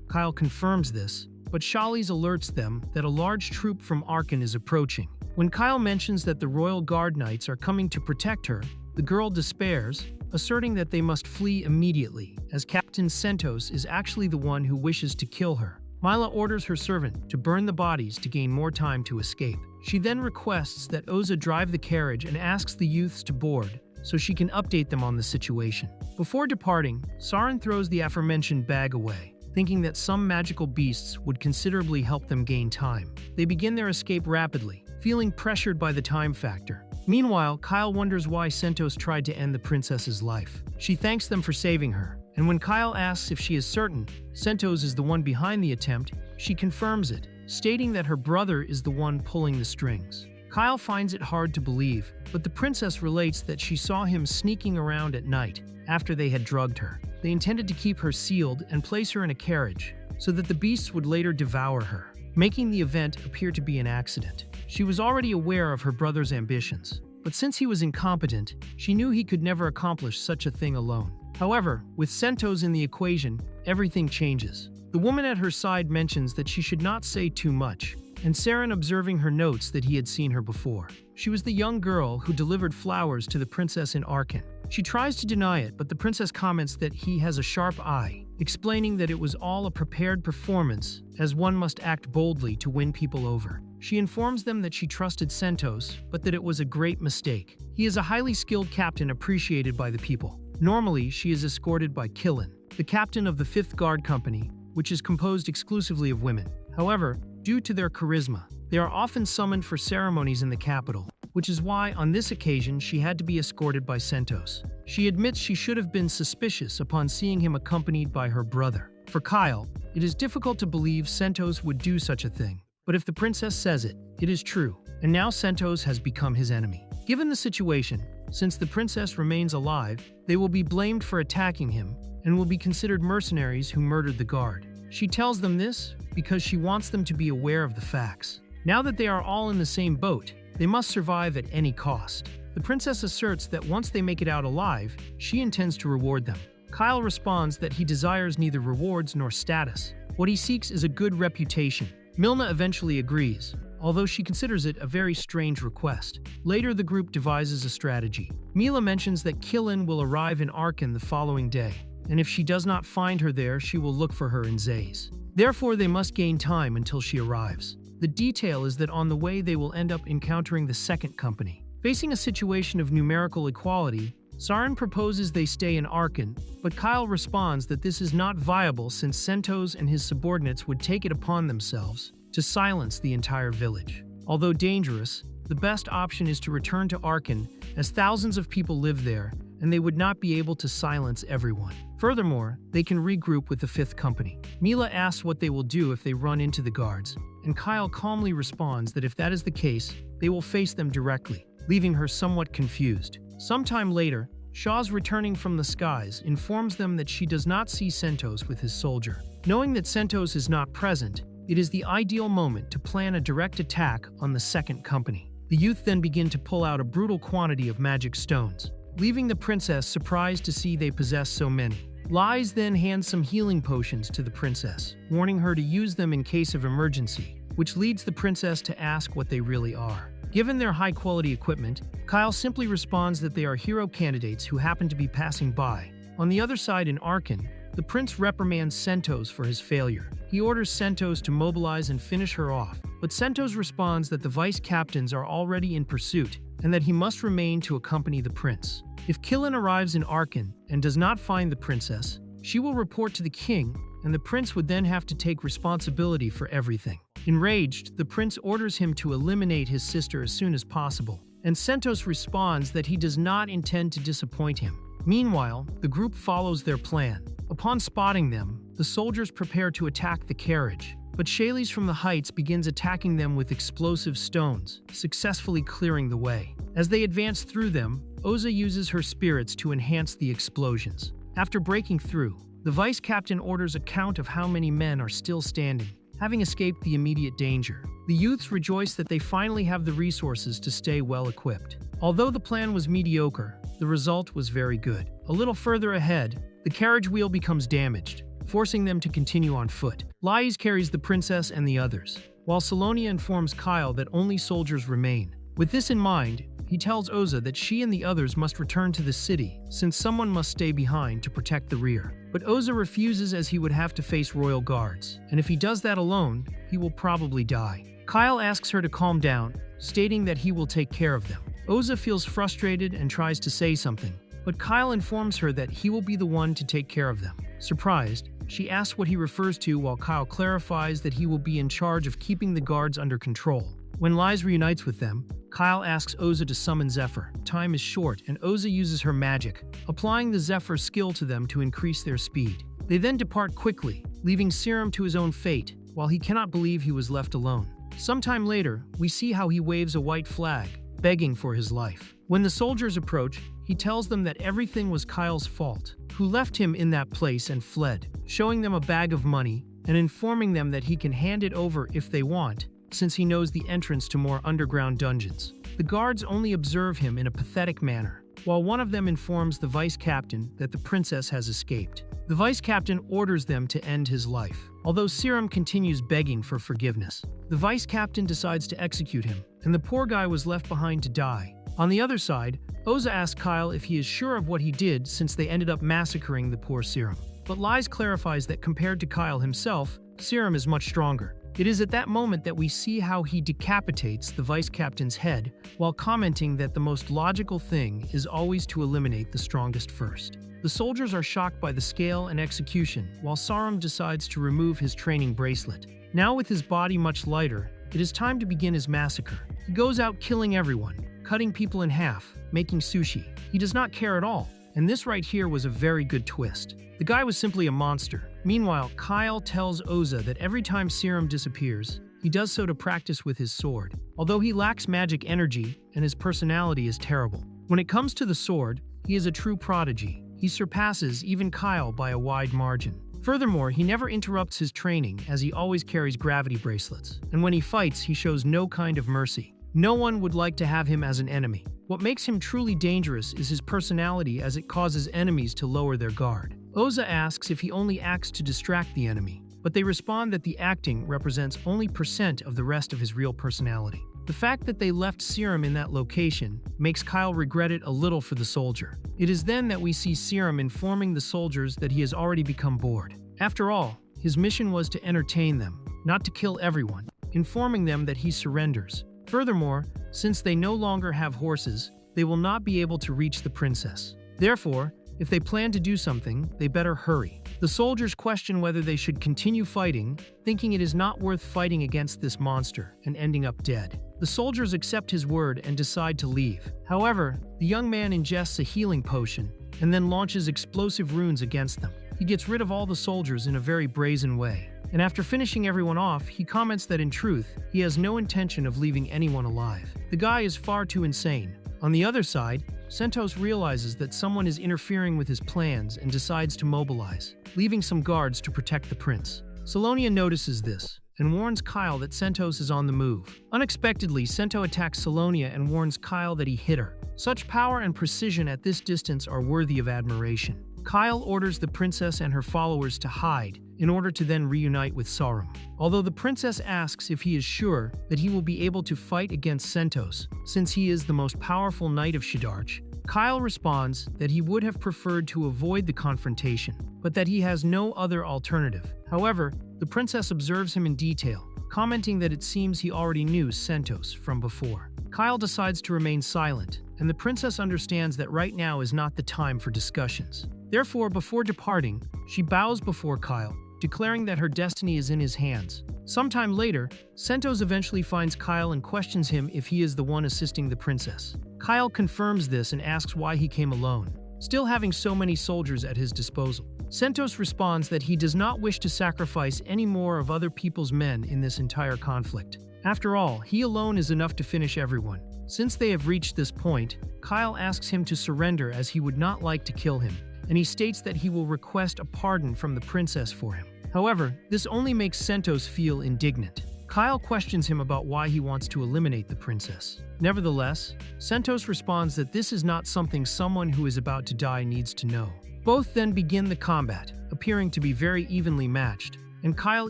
Kyle confirms this, but Shali's alerts them that a large troop from Arkan is approaching. When Kyle mentions that the Royal Guard Knights are coming to protect her, the girl despairs, asserting that they must flee immediately, as Captain Sentos is actually the one who wishes to kill her. Mila orders her servant to burn the bodies to gain more time to escape. She then requests that Oza drive the carriage and asks the youths to board, so she can update them on the situation. Before departing, Saren throws the aforementioned bag away, thinking that some magical beasts would considerably help them gain time. They begin their escape rapidly, feeling pressured by the time factor. Meanwhile, Kyle wonders why Sentos tried to end the princess's life. She thanks them for saving her, and when Kyle asks if she is certain Sentos is the one behind the attempt, she confirms it, stating that her brother is the one pulling the strings. Kyle finds it hard to believe, but the princess relates that she saw him sneaking around at night after they had drugged her. They intended to keep her sealed and place her in a carriage so that the beasts would later devour her, making the event appear to be an accident. She was already aware of her brother's ambitions, but since he was incompetent, she knew he could never accomplish such a thing alone. However, with Sentos in the equation, everything changes. The woman at her side mentions that she should not say too much, and Saren observing her notes that he had seen her before. She was the young girl who delivered flowers to the princess in Arkan. She tries to deny it, but the princess comments that he has a sharp eye, explaining that it was all a prepared performance, as one must act boldly to win people over. She informs them that she trusted Sentos, but that it was a great mistake. He is a highly skilled captain appreciated by the people. Normally, she is escorted by Killen, the captain of the 5th Guard Company, which is composed exclusively of women. However, due to their charisma, they are often summoned for ceremonies in the capital, which is why on this occasion she had to be escorted by Sentos. She admits she should have been suspicious upon seeing him accompanied by her brother. For Kyle, it is difficult to believe Sentos would do such a thing, but if the princess says it, it is true, and now Sentos has become his enemy. Given the situation, since the princess remains alive, they will be blamed for attacking him and will be considered mercenaries who murdered the guard. She tells them this because she wants them to be aware of the facts. Now that they are all in the same boat, they must survive at any cost. The princess asserts that once they make it out alive, she intends to reward them. Kyle responds that he desires neither rewards nor status. What he seeks is a good reputation. Milna eventually agrees, although she considers it a very strange request. Later, the group devises a strategy. Mila mentions that Killen will arrive in Arkan the following day, and if she does not find her there, she will look for her in Zays. Therefore, they must gain time until she arrives. The detail is that on the way they will end up encountering the 2nd Company. Facing a situation of numerical equality, Saren proposes they stay in Arkan, but Kyle responds that this is not viable since Sentos and his subordinates would take it upon themselves to silence the entire village. Although dangerous, the best option is to return to Arkan, as thousands of people live there, and they would not be able to silence everyone. Furthermore, they can regroup with the 5th Company. Mila asks what they will do if they run into the guards, and Kyle calmly responds that if that is the case, they will face them directly, leaving her somewhat confused. Sometime later, Shaw's returning from the skies informs them that she does not see Sentos with his soldier. Knowing that Sentos is not present, it is the ideal moment to plan a direct attack on the 2nd Company. The youth then begin to pull out a brutal quantity of magic stones, leaving the princess surprised to see they possess so many. Lies then hands some healing potions to the princess, warning her to use them in case of emergency, which leads the princess to ask what they really are. Given their high-quality equipment, Kyle simply responds that they are hero candidates who happen to be passing by. On the other side in Arkan, the prince reprimands Sentos for his failure. He orders Sentos to mobilize and finish her off, but Sentos responds that the vice captains are already in pursuit and that he must remain to accompany the prince. If Killen arrives in Arkan and does not find the princess, she will report to the king, and the prince would then have to take responsibility for everything. Enraged, the prince orders him to eliminate his sister as soon as possible, and Sentos responds that he does not intend to disappoint him. Meanwhile, the group follows their plan. Upon spotting them, the soldiers prepare to attack the carriage, but Shaylis from the heights begins attacking them with explosive stones, successfully clearing the way. As they advance through them, Oza uses her spirits to enhance the explosions. After breaking through, the vice captain orders a count of how many men are still standing, having escaped the immediate danger. The youths rejoice that they finally have the resources to stay well equipped. Although the plan was mediocre, the result was very good. A little further ahead, the carriage wheel becomes damaged, forcing them to continue on foot. Lais carries the princess and the others, while Salonia informs Kyle that only soldiers remain. With this in mind, he tells Oza that she and the others must return to the city, since someone must stay behind to protect the rear. But Oza refuses, as he would have to face royal guards, and if he does that alone, he will probably die. Kyle asks her to calm down, stating that he will take care of them. Oza feels frustrated and tries to say something, but Kyle informs her that he will be the one to take care of them. Surprised, she asks what he refers to, while Kyle clarifies that he will be in charge of keeping the guards under control. When Lais reunites with them, Kyle asks Oza to summon Zephyr. Time is short, and Oza uses her magic, applying the Zephyr skill to them to increase their speed. They then depart quickly, leaving Serum to his own fate, while he cannot believe he was left alone. Sometime later, we see how he waves a white flag, begging for his life. When the soldiers approach, he tells them that everything was Kyle's fault, who left him in that place and fled, showing them a bag of money and informing them that he can hand it over if they want, since he knows the entrance to more underground dungeons. The guards only observe him in a pathetic manner, while one of them informs the vice captain that the princess has escaped. The vice captain orders them to end his life, although Serum continues begging for forgiveness. The vice captain decides to execute him, and the poor guy was left behind to die. On the other side, Oza asks Kyle if he is sure of what he did, since they ended up massacring the poor Serum. But Lais clarifies that compared to Kyle himself, Serum is much stronger. It is at that moment that we see how he decapitates the vice captain's head, while commenting that the most logical thing is always to eliminate the strongest first. The soldiers are shocked by the scale and execution, while Sarum decides to remove his training bracelet. Now with his body much lighter, it is time to begin his massacre. He goes out killing everyone, cutting people in half, making sushi. He does not care at all, and this right here was a very good twist. The guy was simply a monster. Meanwhile, Kyle tells Oza that every time Serum disappears, he does so to practice with his sword, although he lacks magic energy and his personality is terrible. When it comes to the sword, he is a true prodigy. He surpasses even Kyle by a wide margin. Furthermore, he never interrupts his training, as he always carries gravity bracelets, and when he fights, he shows no kind of mercy. No one would like to have him as an enemy. What makes him truly dangerous is his personality, as it causes enemies to lower their guard. Oza asks if he only acts to distract the enemy, but they respond that the acting represents only % of the rest of his real personality. The fact that they left Serum in that location makes Kyle regret it a little for the soldier. It is then that we see Serum informing the soldiers that he has already become bored. After all, his mission was to entertain them, not to kill everyone, informing them that he surrenders. Furthermore, since they no longer have horses, they will not be able to reach the princess. Therefore, if they plan to do something, they better hurry. The soldiers question whether they should continue fighting, thinking it is not worth fighting against this monster and ending up dead. The soldiers accept his word and decide to leave. However, the young man ingests a healing potion and then launches explosive runes against them. He gets rid of all the soldiers in a very brazen way, and after finishing everyone off, he comments that in truth, he has no intention of leaving anyone alive. The guy is far too insane. On the other side, Sentos realizes that someone is interfering with his plans and decides to mobilize, leaving some guards to protect the prince. Salonia notices this and warns Kyle that Sentos is on the move. Unexpectedly, Sento attacks Salonia and warns Kyle that he hit her. Such power and precision at this distance are worthy of admiration. Kyle orders the princess and her followers to hide in order to then reunite with Sarum. Although the princess asks if he is sure that he will be able to fight against Sentos, since he is the most powerful knight of Shidarch, Kyle responds that he would have preferred to avoid the confrontation, but that he has no other alternative. However, the princess observes him in detail, commenting that it seems he already knew Sentos from before. Kyle decides to remain silent, and the princess understands that right now is not the time for discussions. Therefore, before departing, she bows before Kyle, declaring that her destiny is in his hands. Sometime later, Sentos eventually finds Kyle and questions him if he is the one assisting the princess. Kyle confirms this and asks why he came alone, still having so many soldiers at his disposal. Sentos responds that he does not wish to sacrifice any more of other people's men in this entire conflict. After all, he alone is enough to finish everyone. Since they have reached this point, Kyle asks him to surrender as he would not like to kill him, and he states that he will request a pardon from the princess for him. However, this only makes Sentos feel indignant. Kyle questions him about why he wants to eliminate the princess. Nevertheless, Sentos responds that this is not something someone who is about to die needs to know. Both then begin the combat, appearing to be very evenly matched, and Kyle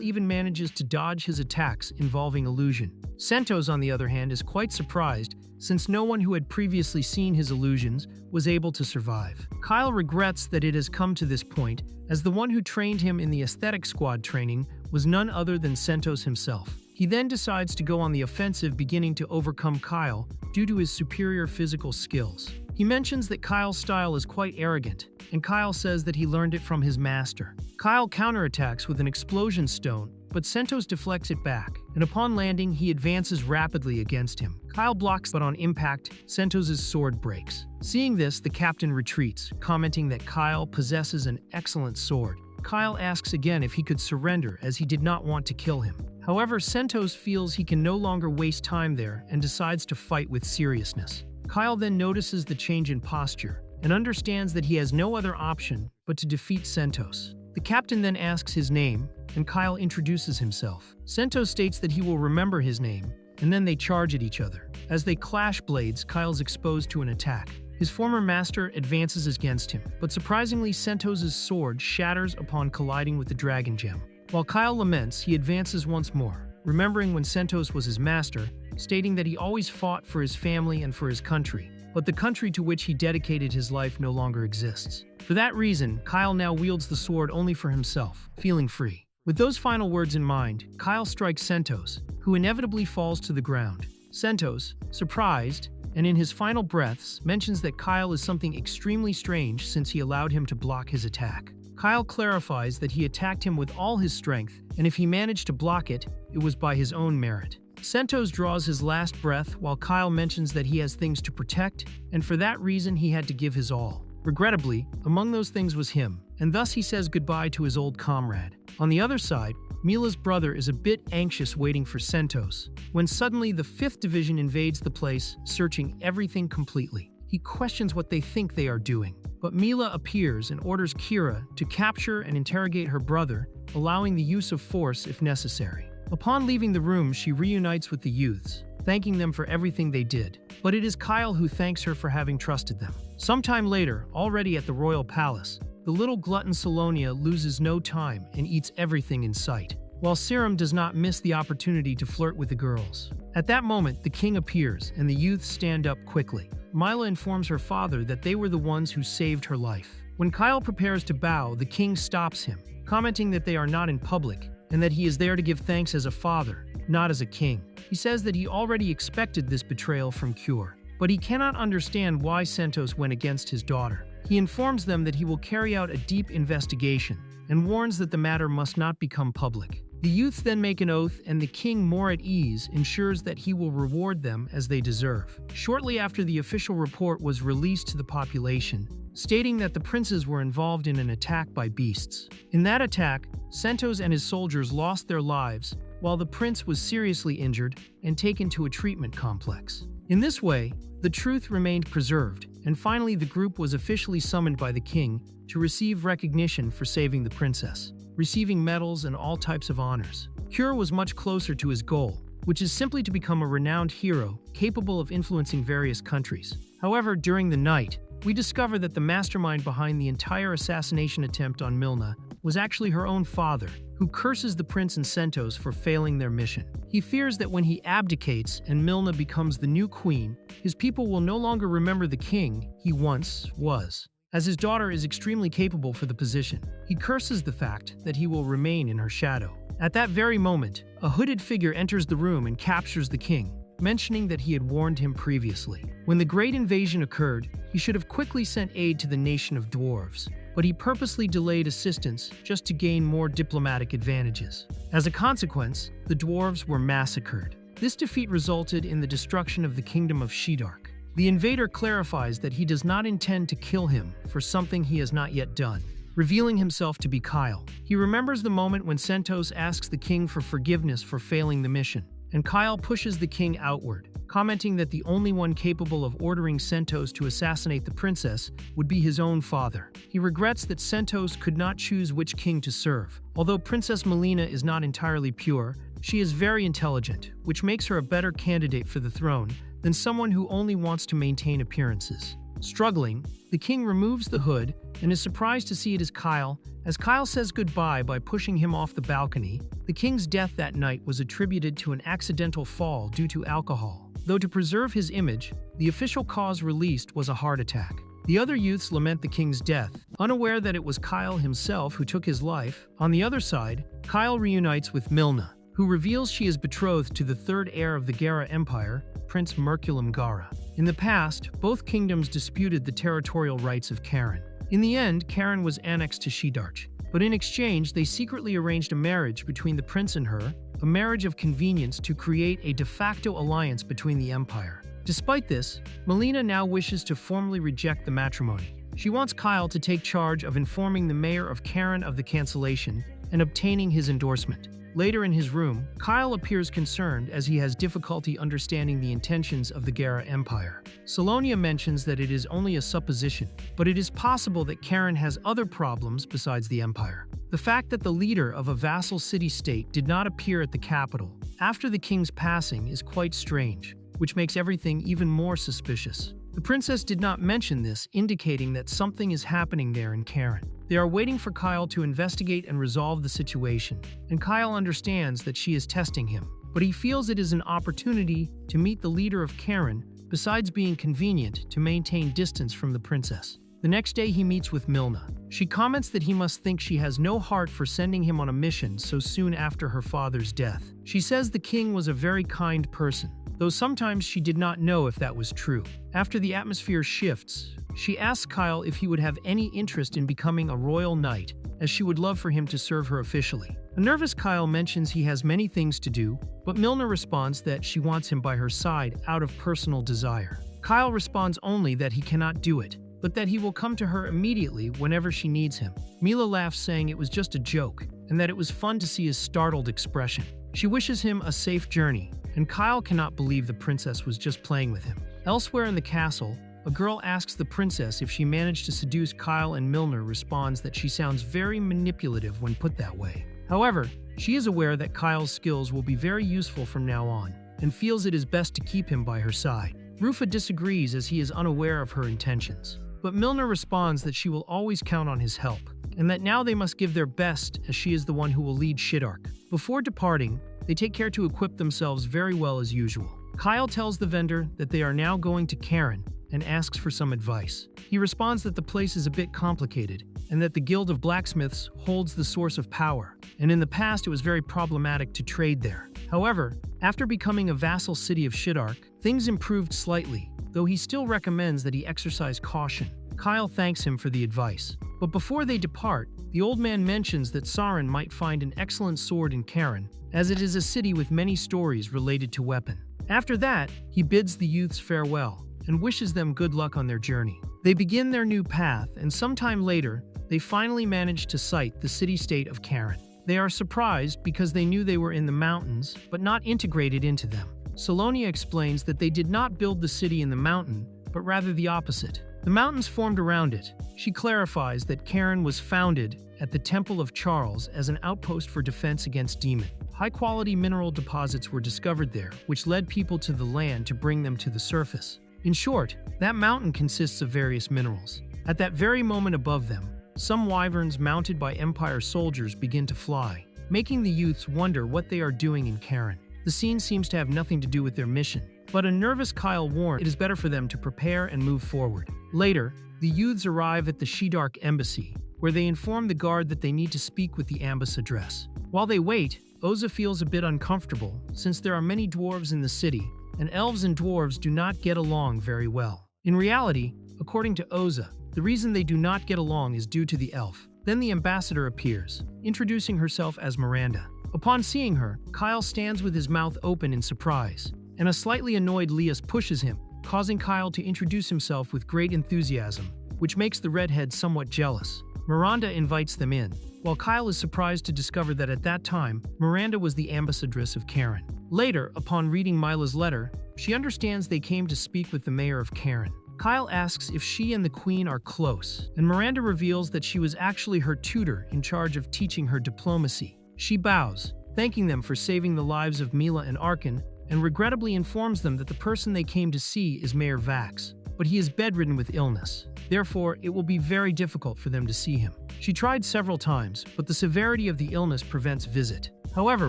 even manages to dodge his attacks involving illusion. Sentos, on the other hand, is quite surprised since no one who had previously seen his illusions was able to survive. Kyle regrets that it has come to this point, as the one who trained him in the aesthetic squad training was none other than Sentos himself. He then decides to go on the offensive, beginning to overcome Kyle due to his superior physical skills. He mentions that Kyle's style is quite arrogant, and Kyle says that he learned it from his master. Kyle counterattacks with an explosion stone, but Sentos deflects it back, and upon landing, he advances rapidly against him. Kyle blocks, but on impact, Sentos' sword breaks. Seeing this, the captain retreats, commenting that Kyle possesses an excellent sword. Kyle asks again if he could surrender, as he did not want to kill him. However, Sentos feels he can no longer waste time there and decides to fight with seriousness. Kyle then notices the change in posture and understands that he has no other option but to defeat Sentos. The captain then asks his name, and Kyle introduces himself. Sentos states that he will remember his name, and then they charge at each other. As they clash blades, Kyle's exposed to an attack. His former master advances against him, but surprisingly, Sentos' sword shatters upon colliding with the dragon gem. While Kyle laments, he advances once more, remembering when Sentos was his master, stating that he always fought for his family and for his country, but the country to which he dedicated his life no longer exists. For that reason, Kyle now wields the sword only for himself, feeling free. With those final words in mind, Kyle strikes Sentos, who inevitably falls to the ground. Sentos, surprised, and in his final breaths, mentions that Kyle is something extremely strange since he allowed him to block his attack. Kyle clarifies that he attacked him with all his strength, and if he managed to block it, it was by his own merit. Sentos draws his last breath while Kyle mentions that he has things to protect, and for that reason he had to give his all. Regrettably, among those things was him, and thus he says goodbye to his old comrade. On the other side, Mila's brother is a bit anxious waiting for Sentos, when suddenly the 5th Division invades the place, searching everything completely. He questions what they think they are doing, but Mila appears and orders Kira to capture and interrogate her brother, allowing the use of force if necessary. Upon leaving the room, she reunites with the youths, thanking them for everything they did, but it is Kyle who thanks her for having trusted them. Sometime later, already at the royal palace, the little glutton Salonia loses no time and eats everything in sight, while Serum does not miss the opportunity to flirt with the girls. At that moment, the king appears, and the youths stand up quickly. Mila informs her father that they were the ones who saved her life. When Kyle prepares to bow, the king stops him, commenting that they are not in public, and that he is there to give thanks as a father, not as a king. He says that he already expected this betrayal from Cure, but he cannot understand why Sentos went against his daughter. He informs them that he will carry out a deep investigation, and warns that the matter must not become public. The youths then make an oath, and the king, more at ease, ensures that he will reward them as they deserve. Shortly after, the official report was released to the population, stating that the princes were involved in an attack by beasts. In that attack, Sentos and his soldiers lost their lives, while the prince was seriously injured and taken to a treatment complex. In this way, the truth remained preserved, and finally the group was officially summoned by the king to receive recognition for saving the princess, receiving medals and all types of honors. Cure was much closer to his goal, which is simply to become a renowned hero capable of influencing various countries. However, during the night, we discover that the mastermind behind the entire assassination attempt on Milna was actually her own father, who curses the prince and Sentos for failing their mission. He fears that when he abdicates and Milna becomes the new queen, his people will no longer remember the king he once was, as his daughter is extremely capable for the position. He curses the fact that he will remain in her shadow. At that very moment, a hooded figure enters the room and captures the king, mentioning that he had warned him previously. When the great invasion occurred, he should have quickly sent aid to the nation of dwarves, but he purposely delayed assistance just to gain more diplomatic advantages. As a consequence, the dwarves were massacred. This defeat resulted in the destruction of the kingdom of Shedark. The invader clarifies that he does not intend to kill him for something he has not yet done, revealing himself to be Kyle. He remembers the moment when Sentos asks the king for forgiveness for failing the mission. and Kyle pushes the king outward, commenting that the only one capable of ordering Sentos to assassinate the princess would be his own father. He regrets that Sentos could not choose which king to serve. Although Princess Melina is not entirely pure, she is very intelligent, which makes her a better candidate for the throne than someone who only wants to maintain appearances. Struggling, the king removes the hood and is surprised to see it is Kyle. As Kyle says goodbye by pushing him off the balcony, the king's death that night was attributed to an accidental fall due to alcohol. Though to preserve his image, the official cause released was a heart attack. The other youths lament the king's death, unaware that it was Kyle himself who took his life. On the other side, Kyle reunites with Milna, who reveals she is betrothed to the third heir of the Gara Empire, Prince Merculum Gara. In the past, both kingdoms disputed the territorial rights of Karen. In the end, Karen was annexed to Shidarch, but in exchange they secretly arranged a marriage between the prince and her, a marriage of convenience to create a de facto alliance between the empire. Despite this, Melina now wishes to formally reject the matrimony. She wants Kyle to take charge of informing the mayor of Karen of the cancellation and obtaining his endorsement. Later in his room, Kyle appears concerned as he has difficulty understanding the intentions of the Gara Empire. Salonia mentions that it is only a supposition, but it is possible that Karen has other problems besides the empire. The fact that the leader of a vassal city-state did not appear at the capital after the king's passing is quite strange, which makes everything even more suspicious. The princess did not mention this, indicating that something is happening there in Karen. They are waiting for Kyle to investigate and resolve the situation, and Kyle understands that she is testing him, but he feels it is an opportunity to meet the leader of Karen, besides being convenient to maintain distance from the princess. The next day he meets with Milna. She comments that he must think she has no heart for sending him on a mission so soon after her father's death. She says the king was a very kind person, though sometimes she did not know if that was true. After the atmosphere shifts, she asks Kyle if he would have any interest in becoming a royal knight, as she would love for him to serve her officially. A nervous Kyle mentions he has many things to do, but Milna responds that she wants him by her side out of personal desire. Kyle responds only that he cannot do it, but that he will come to her immediately whenever she needs him. Mila laughs, saying it was just a joke, and that it was fun to see his startled expression. She wishes him a safe journey, and Kyle cannot believe the princess was just playing with him. Elsewhere in the castle, a girl asks the princess if she managed to seduce Kyle, and Milner responds that she sounds very manipulative when put that way. However, she is aware that Kyle's skills will be very useful from now on, and feels it is best to keep him by her side. Rufa disagrees as he is unaware of her intentions, but Milner responds that she will always count on his help, and that now they must give their best as she is the one who will lead Shidarch. Before departing, they take care to equip themselves very well as usual. Kyle tells the vendor that they are now going to Karen and asks for some advice. He responds that the place is a bit complicated and that the Guild of Blacksmiths holds the source of power, and in the past it was very problematic to trade there. However, after becoming a vassal city of Shidarch, things improved slightly, though he still recommends that he exercise caution. Kyle thanks him for the advice, but before they depart, the old man mentions that Saren might find an excellent sword in Karen, as it is a city with many stories related to weapon. After that, he bids the youths farewell and wishes them good luck on their journey. They begin their new path, and sometime later, they finally manage to sight the city-state of Karen. They are surprised because they knew they were in the mountains, but not integrated into them. Salonia explains that they did not build the city in the mountain, but rather the opposite. The mountains formed around it. She clarifies that Karen was founded at the Temple of Charles as an outpost for defense against demon. High-quality mineral deposits were discovered there, which led people to the land to bring them to the surface. In short, that mountain consists of various minerals. At that very moment above them, some wyverns mounted by Empire soldiers begin to fly, making the youths wonder what they are doing in Karen. The scene seems to have nothing to do with their mission, but a nervous Kyle warns it is better for them to prepare and move forward. Later, the youths arrive at the Shidarch embassy, where they inform the guard that they need to speak with the ambassadress. While they wait, Oza feels a bit uncomfortable since there are many dwarves in the city, and elves and dwarves do not get along very well. In reality, according to Oza, the reason they do not get along is due to the elf. Then the ambassador appears, introducing herself as Miranda. Upon seeing her, Kyle stands with his mouth open in surprise, and a slightly annoyed Lias pushes him, causing Kyle to introduce himself with great enthusiasm, which makes the redhead somewhat jealous. Miranda invites them in, while Kyle is surprised to discover that at that time, Miranda was the ambassadress of Karen. Later, upon reading Mila's letter, she understands they came to speak with the mayor of Karen. Kyle asks if she and the queen are close, and Miranda reveals that she was actually her tutor in charge of teaching her diplomacy. She bows, thanking them for saving the lives of Mila and Arkin, and regrettably informs them that the person they came to see is Mayor Vax, but he is bedridden with illness. Therefore, it will be very difficult for them to see him. She tried several times, but the severity of the illness prevents visit. However,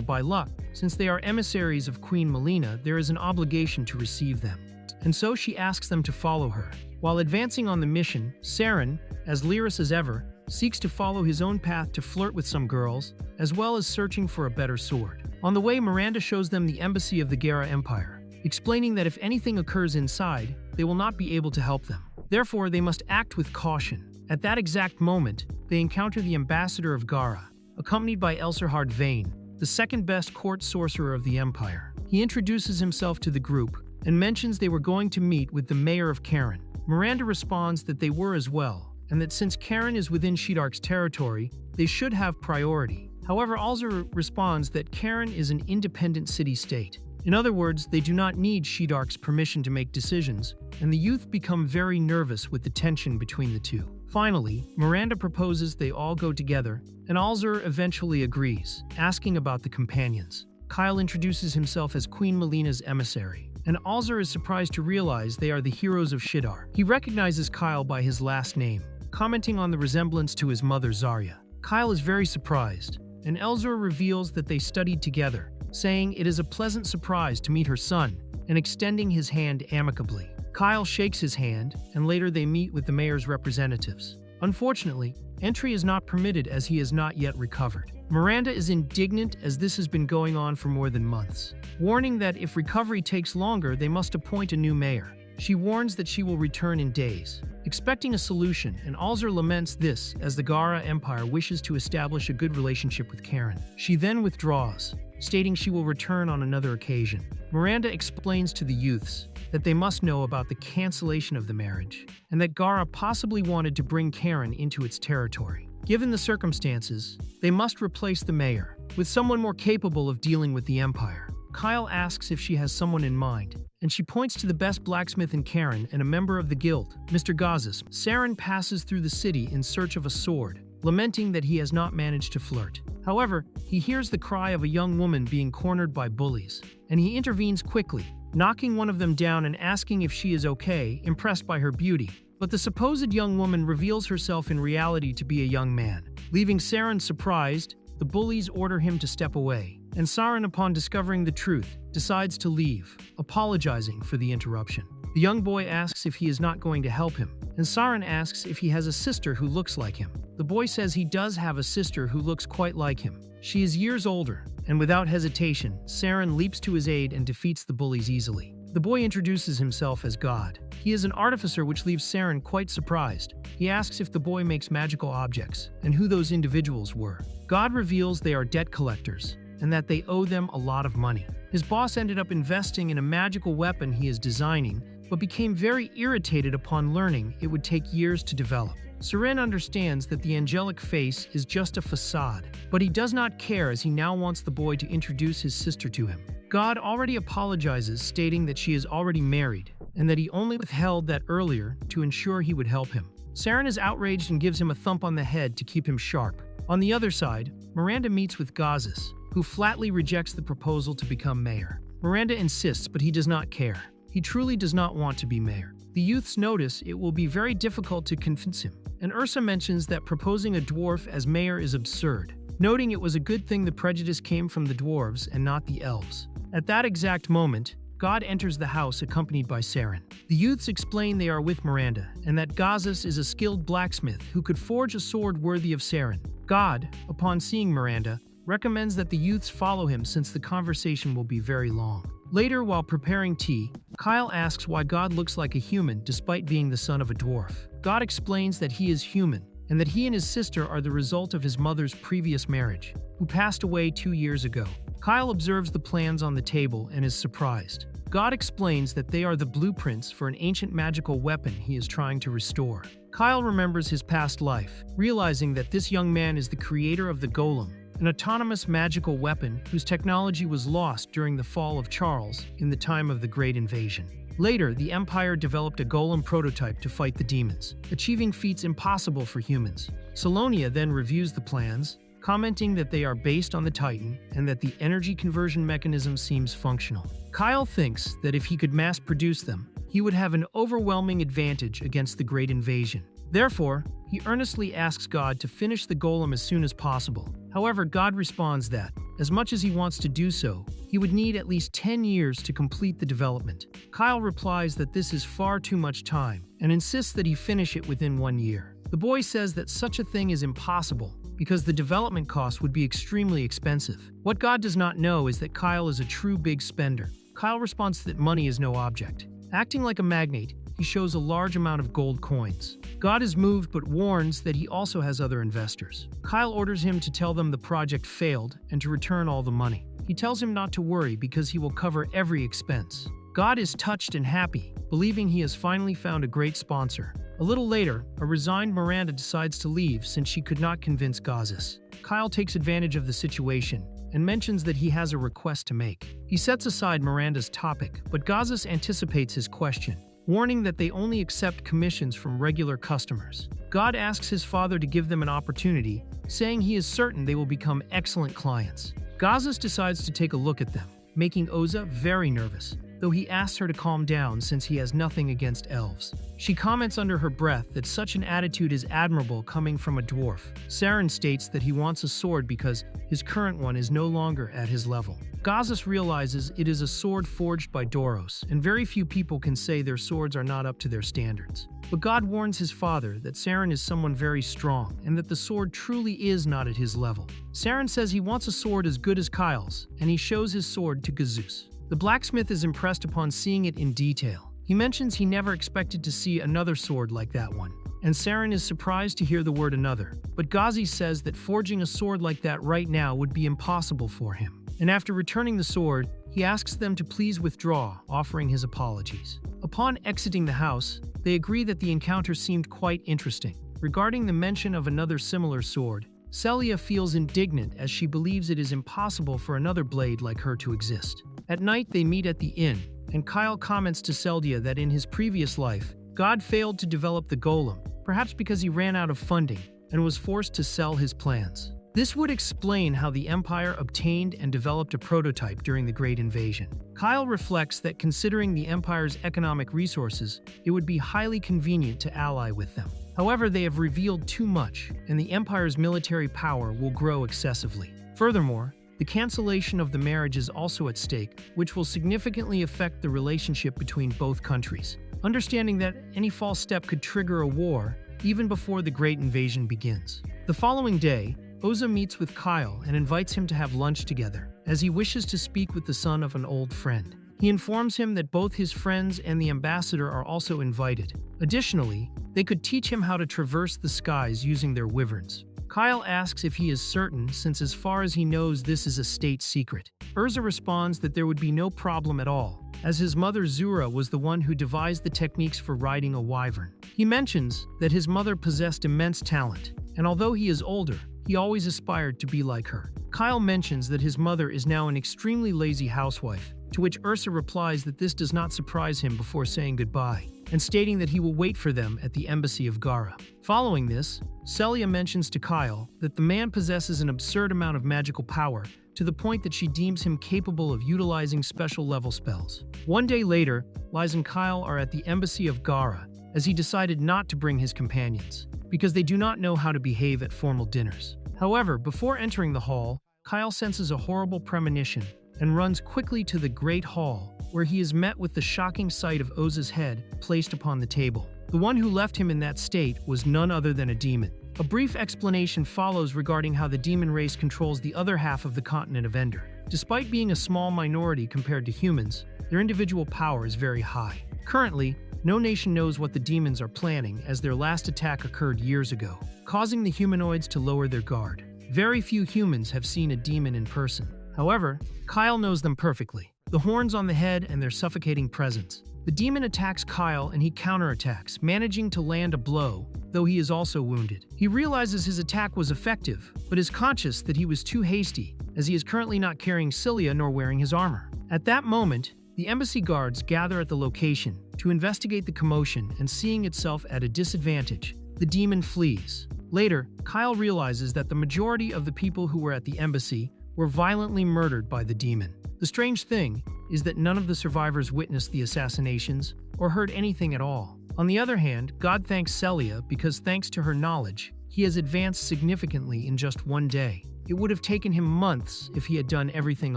by luck, since they are emissaries of Queen Melina, there is an obligation to receive them. And so she asks them to follow her. While advancing on the mission, Saren, as lyric as ever, seeks to follow his own path to flirt with some girls, as well as searching for a better sword. On the way, Miranda shows them the embassy of the Gara Empire, explaining that if anything occurs inside, they will not be able to help them. Therefore, they must act with caution. At that exact moment, they encounter the ambassador of Gara, accompanied by Elserhard Vane, the second-best court sorcerer of the Empire. He introduces himself to the group and mentions they were going to meet with the mayor of Karen. Miranda responds that they were as well, and that since Karen is within Shedark's territory, they should have priority. However, Alzer responds that Karen is an independent city-state. In other words, they do not need Shedark's permission to make decisions, and the youth become very nervous with the tension between the two. Finally, Miranda proposes they all go together, and Alzer eventually agrees, asking about the companions. Kyle introduces himself as Queen Melina's emissary, and Alzer is surprised to realize they are the heroes of Shidar. He recognizes Kyle by his last name, commenting on the resemblance to his mother Zarya. Kyle is very surprised, and Elzur reveals that they studied together, saying it is a pleasant surprise to meet her son, and extending his hand amicably. Kyle shakes his hand, and later they meet with the mayor's representatives. Unfortunately, entry is not permitted as he has not yet recovered. Miranda is indignant as this has been going on for more than months, warning that if recovery takes longer, they must appoint a new mayor. She warns that she will return in days, expecting a solution, and Alzer laments this as the Gara Empire wishes to establish a good relationship with Karen. She then withdraws, stating she will return on another occasion. Miranda explains to the youths that they must know about the cancellation of the marriage, and that Gara possibly wanted to bring Karen into its territory. Given the circumstances, they must replace the mayor with someone more capable of dealing with the Empire. Kyle asks if she has someone in mind, and she points to the best blacksmith in Karen and a member of the guild, Mr. Gazis. Saren passes through the city in search of a sword, lamenting that he has not managed to flirt. However, he hears the cry of a young woman being cornered by bullies, and he intervenes quickly, knocking one of them down and asking if she is okay, impressed by her beauty. But the supposed young woman reveals herself in reality to be a young man. Leaving Saren surprised, the bullies order him to step away, and Saren, upon discovering the truth, decides to leave, apologizing for the interruption. The young boy asks if he is not going to help him, and Saren asks if he has a sister who looks like him. The boy says he does have a sister who looks quite like him. She is years older, and without hesitation, Saren leaps to his aid and defeats the bullies easily. The boy introduces himself as God. He is an artificer, which leaves Saren quite surprised. He asks if the boy makes magical objects, and who those individuals were. God reveals they are debt collectors, and that they owe them a lot of money. His boss ended up investing in a magical weapon he is designing, but became very irritated upon learning it would take years to develop. Saren understands that the angelic face is just a facade, but he does not care as he now wants the boy to introduce his sister to him. God already apologizes, stating that she is already married, and that he only withheld that earlier to ensure he would help him. Saren is outraged and gives him a thump on the head to keep him sharp. On the other side, Miranda meets with Gazis, who flatly rejects the proposal to become mayor. Miranda insists, but he does not care. He truly does not want to be mayor. The youths notice it will be very difficult to convince him, and Ursa mentions that proposing a dwarf as mayor is absurd, noting it was a good thing the prejudice came from the dwarves and not the elves. At that exact moment, God enters the house accompanied by Saren. The youths explain they are with Miranda, and that Gazis is a skilled blacksmith who could forge a sword worthy of Saren. God, upon seeing Miranda, recommends that the youths follow him since the conversation will be very long. Later, while preparing tea, Kyle asks why God looks like a human despite being the son of a dwarf. God explains that he is human, and that he and his sister are the result of his mother's previous marriage, who passed away 2 years ago. Kyle observes the plans on the table and is surprised. God explains that they are the blueprints for an ancient magical weapon he is trying to restore. Kyle remembers his past life, realizing that this young man is the creator of the golem, an autonomous magical weapon whose technology was lost during the fall of Charles in the time of the Great Invasion. Later, the Empire developed a golem prototype to fight the demons, achieving feats impossible for humans. Salonia then reviews the plans, commenting that they are based on the Titan and that the energy conversion mechanism seems functional. Kyle thinks that if he could mass-produce them, he would have an overwhelming advantage against the Great Invasion. Therefore, he earnestly asks God to finish the golem as soon as possible. However, God responds that, as much as he wants to do so, he would need at least 10 years to complete the development. Kyle replies that this is far too much time and insists that he finish it within 1 year. The boy says that such a thing is impossible because the development cost would be extremely expensive. What God does not know is that Kyle is a true big spender. Kyle responds that money is no object. Acting like a magnate, he shows a large amount of gold coins. God is moved but warns that he also has other investors. Kyle orders him to tell them the project failed and to return all the money. He tells him not to worry because he will cover every expense. God is touched and happy, believing he has finally found a great sponsor. A little later, a resigned Miranda decides to leave since she could not convince Gazis. Kyle takes advantage of the situation and mentions that he has a request to make. He sets aside Miranda's topic, but Gazis anticipates his question, warning that they only accept commissions from regular customers. God asks his father to give them an opportunity, saying he is certain they will become excellent clients. Gazis decides to take a look at them, making Oza very nervous, though he asks her to calm down since he has nothing against elves. She comments under her breath that such an attitude is admirable coming from a dwarf. Saren states that he wants a sword because his current one is no longer at his level. Gazis realizes it is a sword forged by Doros, and very few people can say their swords are not up to their standards. But God warns his father that Saren is someone very strong and that the sword truly is not at his level. Saren says he wants a sword as good as Kyle's, and he shows his sword to Gazus. The blacksmith is impressed upon seeing it in detail. He mentions he never expected to see another sword like that one, and Saren is surprised to hear the word another. But Ghazi says that forging a sword like that right now would be impossible for him. And after returning the sword, he asks them to please withdraw, offering his apologies. Upon exiting the house, they agree that the encounter seemed quite interesting. Regarding the mention of another similar sword, Celia feels indignant as she believes it is impossible for another blade like her to exist. At night, they meet at the inn, and Kyle comments to Seldia that in his previous life, God failed to develop the golem, perhaps because he ran out of funding and was forced to sell his plans. This would explain how the Empire obtained and developed a prototype during the Great Invasion. Kyle reflects that considering the Empire's economic resources, it would be highly convenient to ally with them. However, they have revealed too much, and the Empire's military power will grow excessively. Furthermore, the cancellation of the marriage is also at stake, which will significantly affect the relationship between both countries. Understanding that any false step could trigger a war even before the Great Invasion begins. The following day, Oza meets with Kyle and invites him to have lunch together, as he wishes to speak with the son of an old friend. He informs him that both his friends and the ambassador are also invited. Additionally, they could teach him how to traverse the skies using their wyverns. Kyle asks if he is certain, since as far as he knows this is a state secret. Urza responds that there would be no problem at all, as his mother Zura was the one who devised the techniques for riding a wyvern. He mentions that his mother possessed immense talent, and although he is older, he always aspired to be like her. Kyle mentions that his mother is now an extremely lazy housewife, to which Ursa replies that this does not surprise him before saying goodbye, and stating that he will wait for them at the embassy of Gara. Following this, Celia mentions to Kyle that the man possesses an absurd amount of magical power, to the point that she deems him capable of utilizing special level spells. One day later, Liz and Kyle are at the embassy of Gara, as he decided not to bring his companions, because they do not know how to behave at formal dinners. However, before entering the hall, Kyle senses a horrible premonition and runs quickly to the Great Hall, where he is met with the shocking sight of Oza's head placed upon the table. The one who left him in that state was none other than a demon. A brief explanation follows regarding how the demon race controls the other half of the continent of Ender. Despite being a small minority compared to humans, their individual power is very high. Currently, no nation knows what the demons are planning, as their last attack occurred years ago, causing the humanoids to lower their guard. Very few humans have seen a demon in person. However, Kyle knows them perfectly. the horns on the head and their suffocating presence. The demon attacks Kyle and he counterattacks, managing to land a blow, though he is also wounded. He realizes his attack was effective, but is conscious that he was too hasty, as he is currently not carrying Cilia nor wearing his armor. At that moment, the embassy guards gather at the location to investigate the commotion, and seeing itself at a disadvantage, the demon flees. Later, Kyle realizes that the majority of the people who were at the embassy were violently murdered by the demon. The strange thing is that none of the survivors witnessed the assassinations or heard anything at all. On the other hand, God thanks Celia because thanks to her knowledge, he has advanced significantly in just one day. It would have taken him months if he had done everything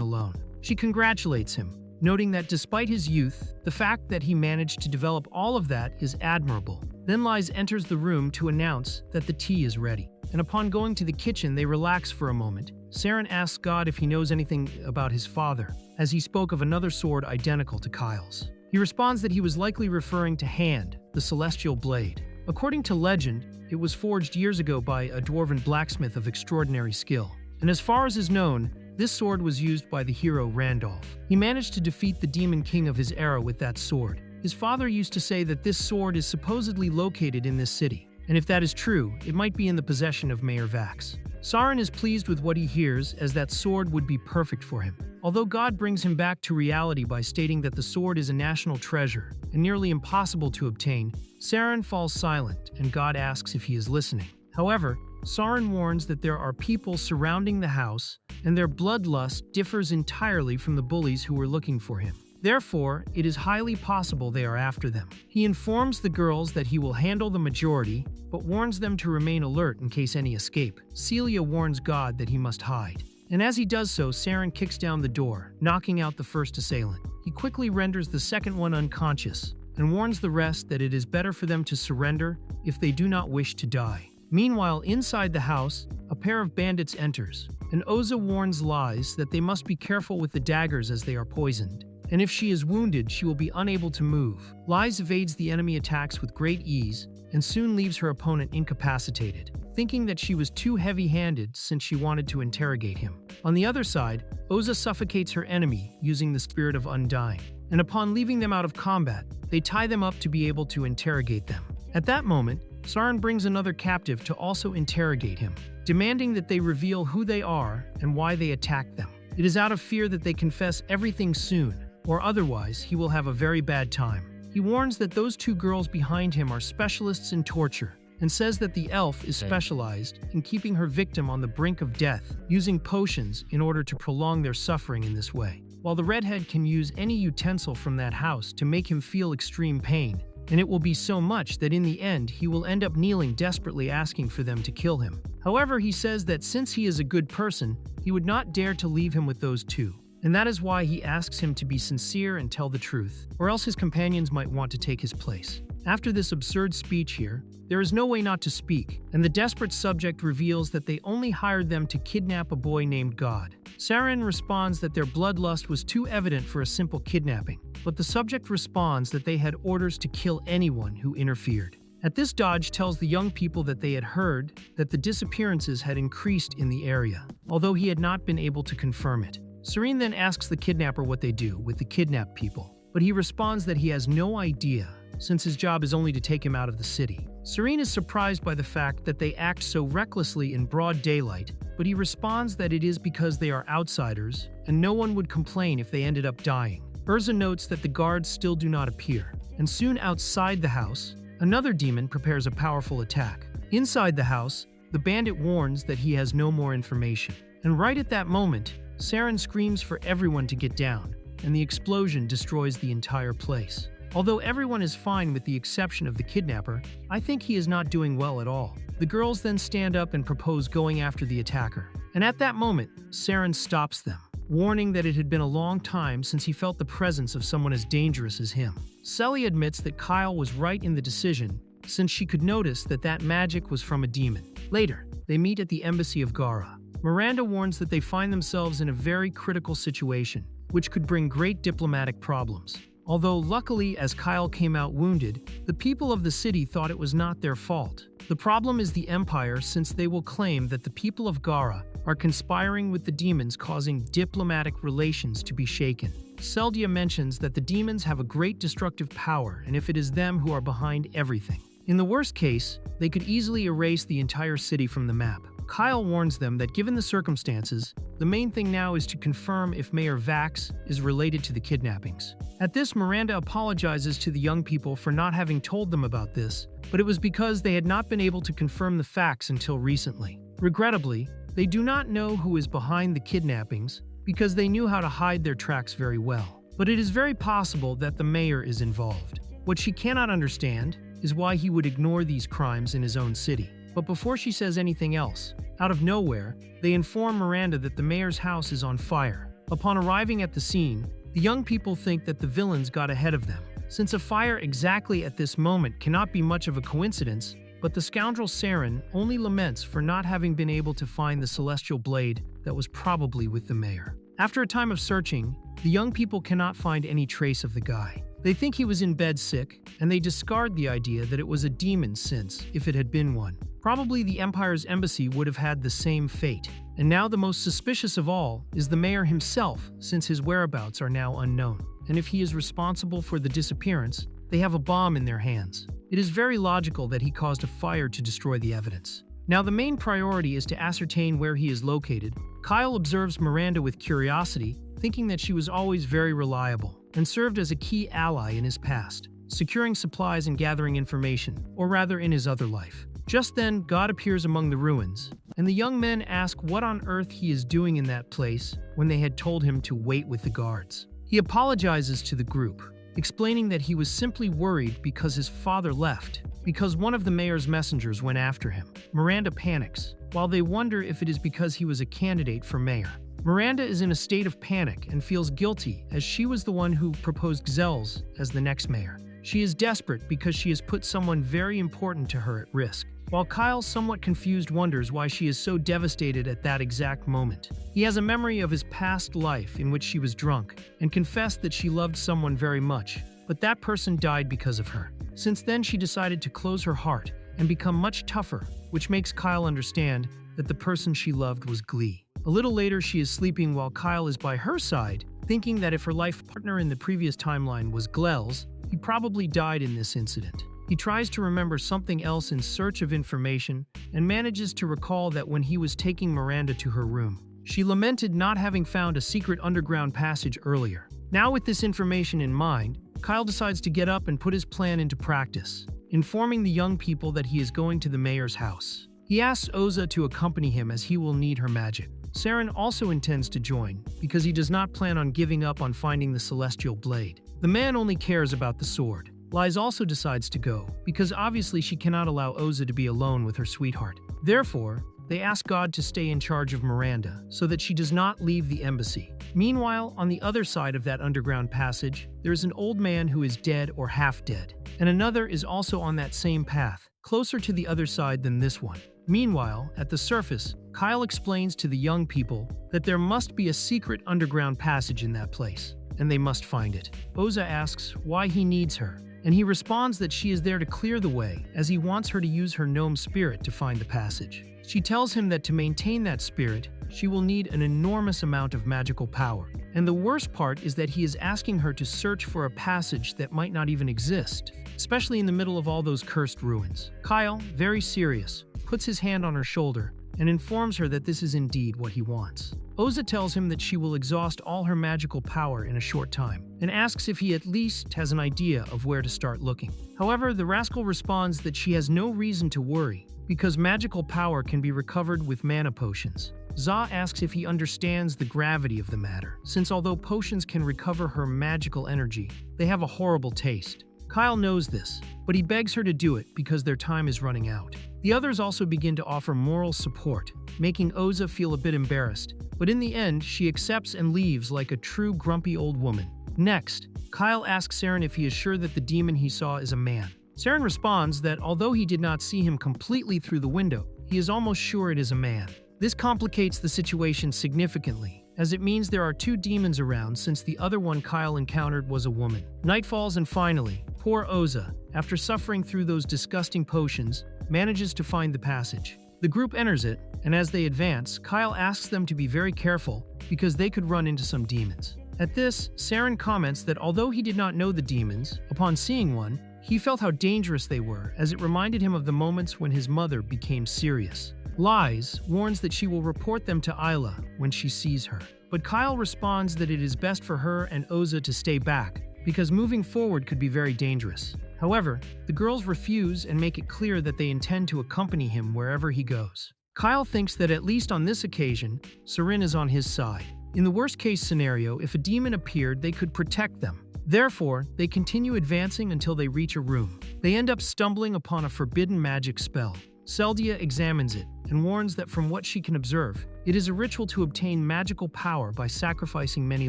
alone. She congratulates him, noting that despite his youth, the fact that he managed to develop all of that is admirable. Then Liz enters the room to announce that the tea is ready. And upon going to the kitchen, they relax for a moment. Saren asks God if he knows anything about his father, as he spoke of another sword identical to Kyle's. He responds that he was likely referring to Hand, the celestial blade. According to legend, it was forged years ago by a dwarven blacksmith of extraordinary skill. And as far as is known, this sword was used by the hero Randolph. He managed to defeat the demon king of his era with that sword. His father used to say that this sword is supposedly located in this city, and if that is true, it might be in the possession of Mayor Vax. Saren is pleased with what he hears, as that sword would be perfect for him. Although God brings him back to reality by stating that the sword is a national treasure and nearly impossible to obtain, Saren falls silent and God asks if he is listening. However, Saren warns that there are people surrounding the house and their bloodlust differs entirely from the bullies who were looking for him. Therefore, it is highly possible they are after them. He informs the girls that he will handle the majority, but warns them to remain alert in case any escape. Celia warns God that he must hide. And as he does so, Saren kicks down the door, knocking out the first assailant. He quickly renders the second one unconscious, and warns the rest that it is better for them to surrender if they do not wish to die. Meanwhile, inside the house, a pair of bandits enters, and Oza warns Liz that they must be careful with the daggers as they are poisoned. And if she is wounded, she will be unable to move. Liz evades the enemy attacks with great ease and soon leaves her opponent incapacitated, thinking that she was too heavy-handed since she wanted to interrogate him. On the other side, Oza suffocates her enemy using the Spirit of Undying, and upon leaving them out of combat, they tie them up to be able to interrogate them. At that moment, Saren brings another captive to also interrogate him, demanding that they reveal who they are and why they attacked them. It is out of fear that they confess everything soon, or otherwise he will have a very bad time. He warns that those two girls behind him are specialists in torture, and says that the elf is specialized in keeping her victim on the brink of death, using potions in order to prolong their suffering in this way, while the redhead can use any utensil from that house to make him feel extreme pain, and it will be so much that in the end he will end up kneeling desperately asking for them to kill him. However, he says that since he is a good person, he would not dare to leave him with those two. And that is why he asks him to be sincere and tell the truth, or else his companions might want to take his place. After this absurd speech here, there is no way not to speak, and the desperate subject reveals that they only hired them to kidnap a boy named God. Saren responds that their bloodlust was too evident for a simple kidnapping, but the subject responds that they had orders to kill anyone who interfered. At this, Dodge tells the young people that they had heard that the disappearances had increased in the area, although he had not been able to confirm it. Serene then asks the kidnapper what they do with the kidnapped people, but he responds that he has no idea, since his job is only to take him out of the city. Serene is surprised by the fact that they act so recklessly in broad daylight, but he responds that it is because they are outsiders, and no one would complain if they ended up dying. Urza notes that the guards still do not appear, and soon outside the house, another demon prepares a powerful attack. Inside the house, the bandit warns that he has no more information, and right at that moment, Saren screams for everyone to get down, and the explosion destroys the entire place. Although everyone is fine with the exception of the kidnapper, I think he is not doing well at all. The girls then stand up and propose going after the attacker, and at that moment, Saren stops them, warning that it had been a long time since he felt the presence of someone as dangerous as him. Celia admits that Kyle was right in the decision, since she could notice that that magic was from a demon. Later, they meet at the embassy of Gara. Miranda warns that they find themselves in a very critical situation, which could bring great diplomatic problems. Although luckily, as Kyle came out wounded, the people of the city thought it was not their fault. The problem is the Empire, since they will claim that the people of Gara are conspiring with the demons, causing diplomatic relations to be shaken. Seldia mentions that the demons have a great destructive power, and if it is them who are behind everything. In the worst case, they could easily erase the entire city from the map. Kyle warns them that given the circumstances, the main thing now is to confirm if Mayor Vax is related to the kidnappings. At this, Miranda apologizes to the young people for not having told them about this, but it was because they had not been able to confirm the facts until recently. Regrettably, they do not know who is behind the kidnappings because they knew how to hide their tracks very well. But it is very possible that the mayor is involved. What she cannot understand is why he would ignore these crimes in his own city. But before she says anything else, out of nowhere, they inform Miranda that the mayor's house is on fire. Upon arriving at the scene, the young people think that the villains got ahead of them. Since a fire exactly at this moment cannot be much of a coincidence, but the scoundrel Saren only laments for not having been able to find the celestial blade that was probably with the mayor. After a time of searching, the young people cannot find any trace of the guy. They think he was in bed sick, and they discard the idea that it was a demon since, if it had been one, probably the Empire's embassy would have had the same fate. And now the most suspicious of all is the mayor himself, since his whereabouts are now unknown. And if he is responsible for the disappearance, they have a bomb in their hands. It is very logical that he caused a fire to destroy the evidence. Now the main priority is to ascertain where he is located. Kyle observes Miranda with curiosity, thinking that she was always very reliable and served as a key ally in his past, securing supplies and gathering information, or rather in his other life. Just then, God appears among the ruins, and the young men ask what on earth he is doing in that place when they had told him to wait with the guards. He apologizes to the group, explaining that he was simply worried because his father left, because one of the mayor's messengers went after him. Miranda panics, while they wonder if it is because he was a candidate for mayor. Miranda is in a state of panic and feels guilty as she was the one who proposed Gzelz as the next mayor. She is desperate because she has put someone very important to her at risk, while Kyle, somewhat confused, wonders why she is so devastated at that exact moment. He has a memory of his past life in which she was drunk and confessed that she loved someone very much, but that person died because of her. Since then, she decided to close her heart and become much tougher, which makes Kyle understand that the person she loved was Glee. A little later, she is sleeping while Kyle is by her side, thinking that if her life partner in the previous timeline was Gzelz, he probably died in this incident. He tries to remember something else in search of information and manages to recall that when he was taking Miranda to her room, she lamented not having found a secret underground passage earlier. Now with this information in mind, Kyle decides to get up and put his plan into practice, informing the young people that he is going to the mayor's house. He asks Oza to accompany him as he will need her magic. Saren also intends to join because he does not plan on giving up on finding the celestial blade. The man only cares about the sword. Liz also decides to go because obviously she cannot allow Oza to be alone with her sweetheart. Therefore, they ask God to stay in charge of Miranda so that she does not leave the embassy. Meanwhile, on the other side of that underground passage, there is an old man who is dead or half dead, and another is also on that same path, closer to the other side than this one. Meanwhile, at the surface, Kyle explains to the young people that there must be a secret underground passage in that place, and they must find it. Oza asks why he needs her, and he responds that she is there to clear the way, as he wants her to use her gnome spirit to find the passage. She tells him that to maintain that spirit, she will need an enormous amount of magical power. And the worst part is that he is asking her to search for a passage that might not even exist, especially in the middle of all those cursed ruins. Kyle, very serious, puts his hand on her shoulder and informs her that this is indeed what he wants. Oza tells him that she will exhaust all her magical power in a short time, and asks if he at least has an idea of where to start looking. However, the rascal responds that she has no reason to worry, because magical power can be recovered with mana potions. Za asks if he understands the gravity of the matter, since although potions can recover her magical energy, they have a horrible taste. Kyle knows this, but he begs her to do it because their time is running out. The others also begin to offer moral support, making Oza feel a bit embarrassed, but in the end, she accepts and leaves like a true grumpy old woman. Next, Kyle asks Saren if he is sure that the demon he saw is a man. Saren responds that although he did not see him completely through the window, he is almost sure it is a man. This complicates the situation significantly, as it means there are two demons around since the other one Kyle encountered was a woman. Night falls and finally, Poor Oza, after suffering through those disgusting potions, manages to find the passage. The group enters it, and as they advance, Kyle asks them to be very careful because they could run into some demons. At this, Saren comments that although he did not know the demons, upon seeing one, he felt how dangerous they were, as it reminded him of the moments when his mother became serious. Lies warns that she will report them to Isla when she sees her. But Kyle responds that it is best for her and Oza to stay back, because moving forward could be very dangerous. However, the girls refuse and make it clear that they intend to accompany him wherever he goes. Kyle thinks that at least on this occasion, Saren is on his side. In the worst-case scenario, if a demon appeared, they could protect them. Therefore, they continue advancing until they reach a room. They end up stumbling upon a forbidden magic spell. Seldia examines it and warns that from what she can observe, it is a ritual to obtain magical power by sacrificing many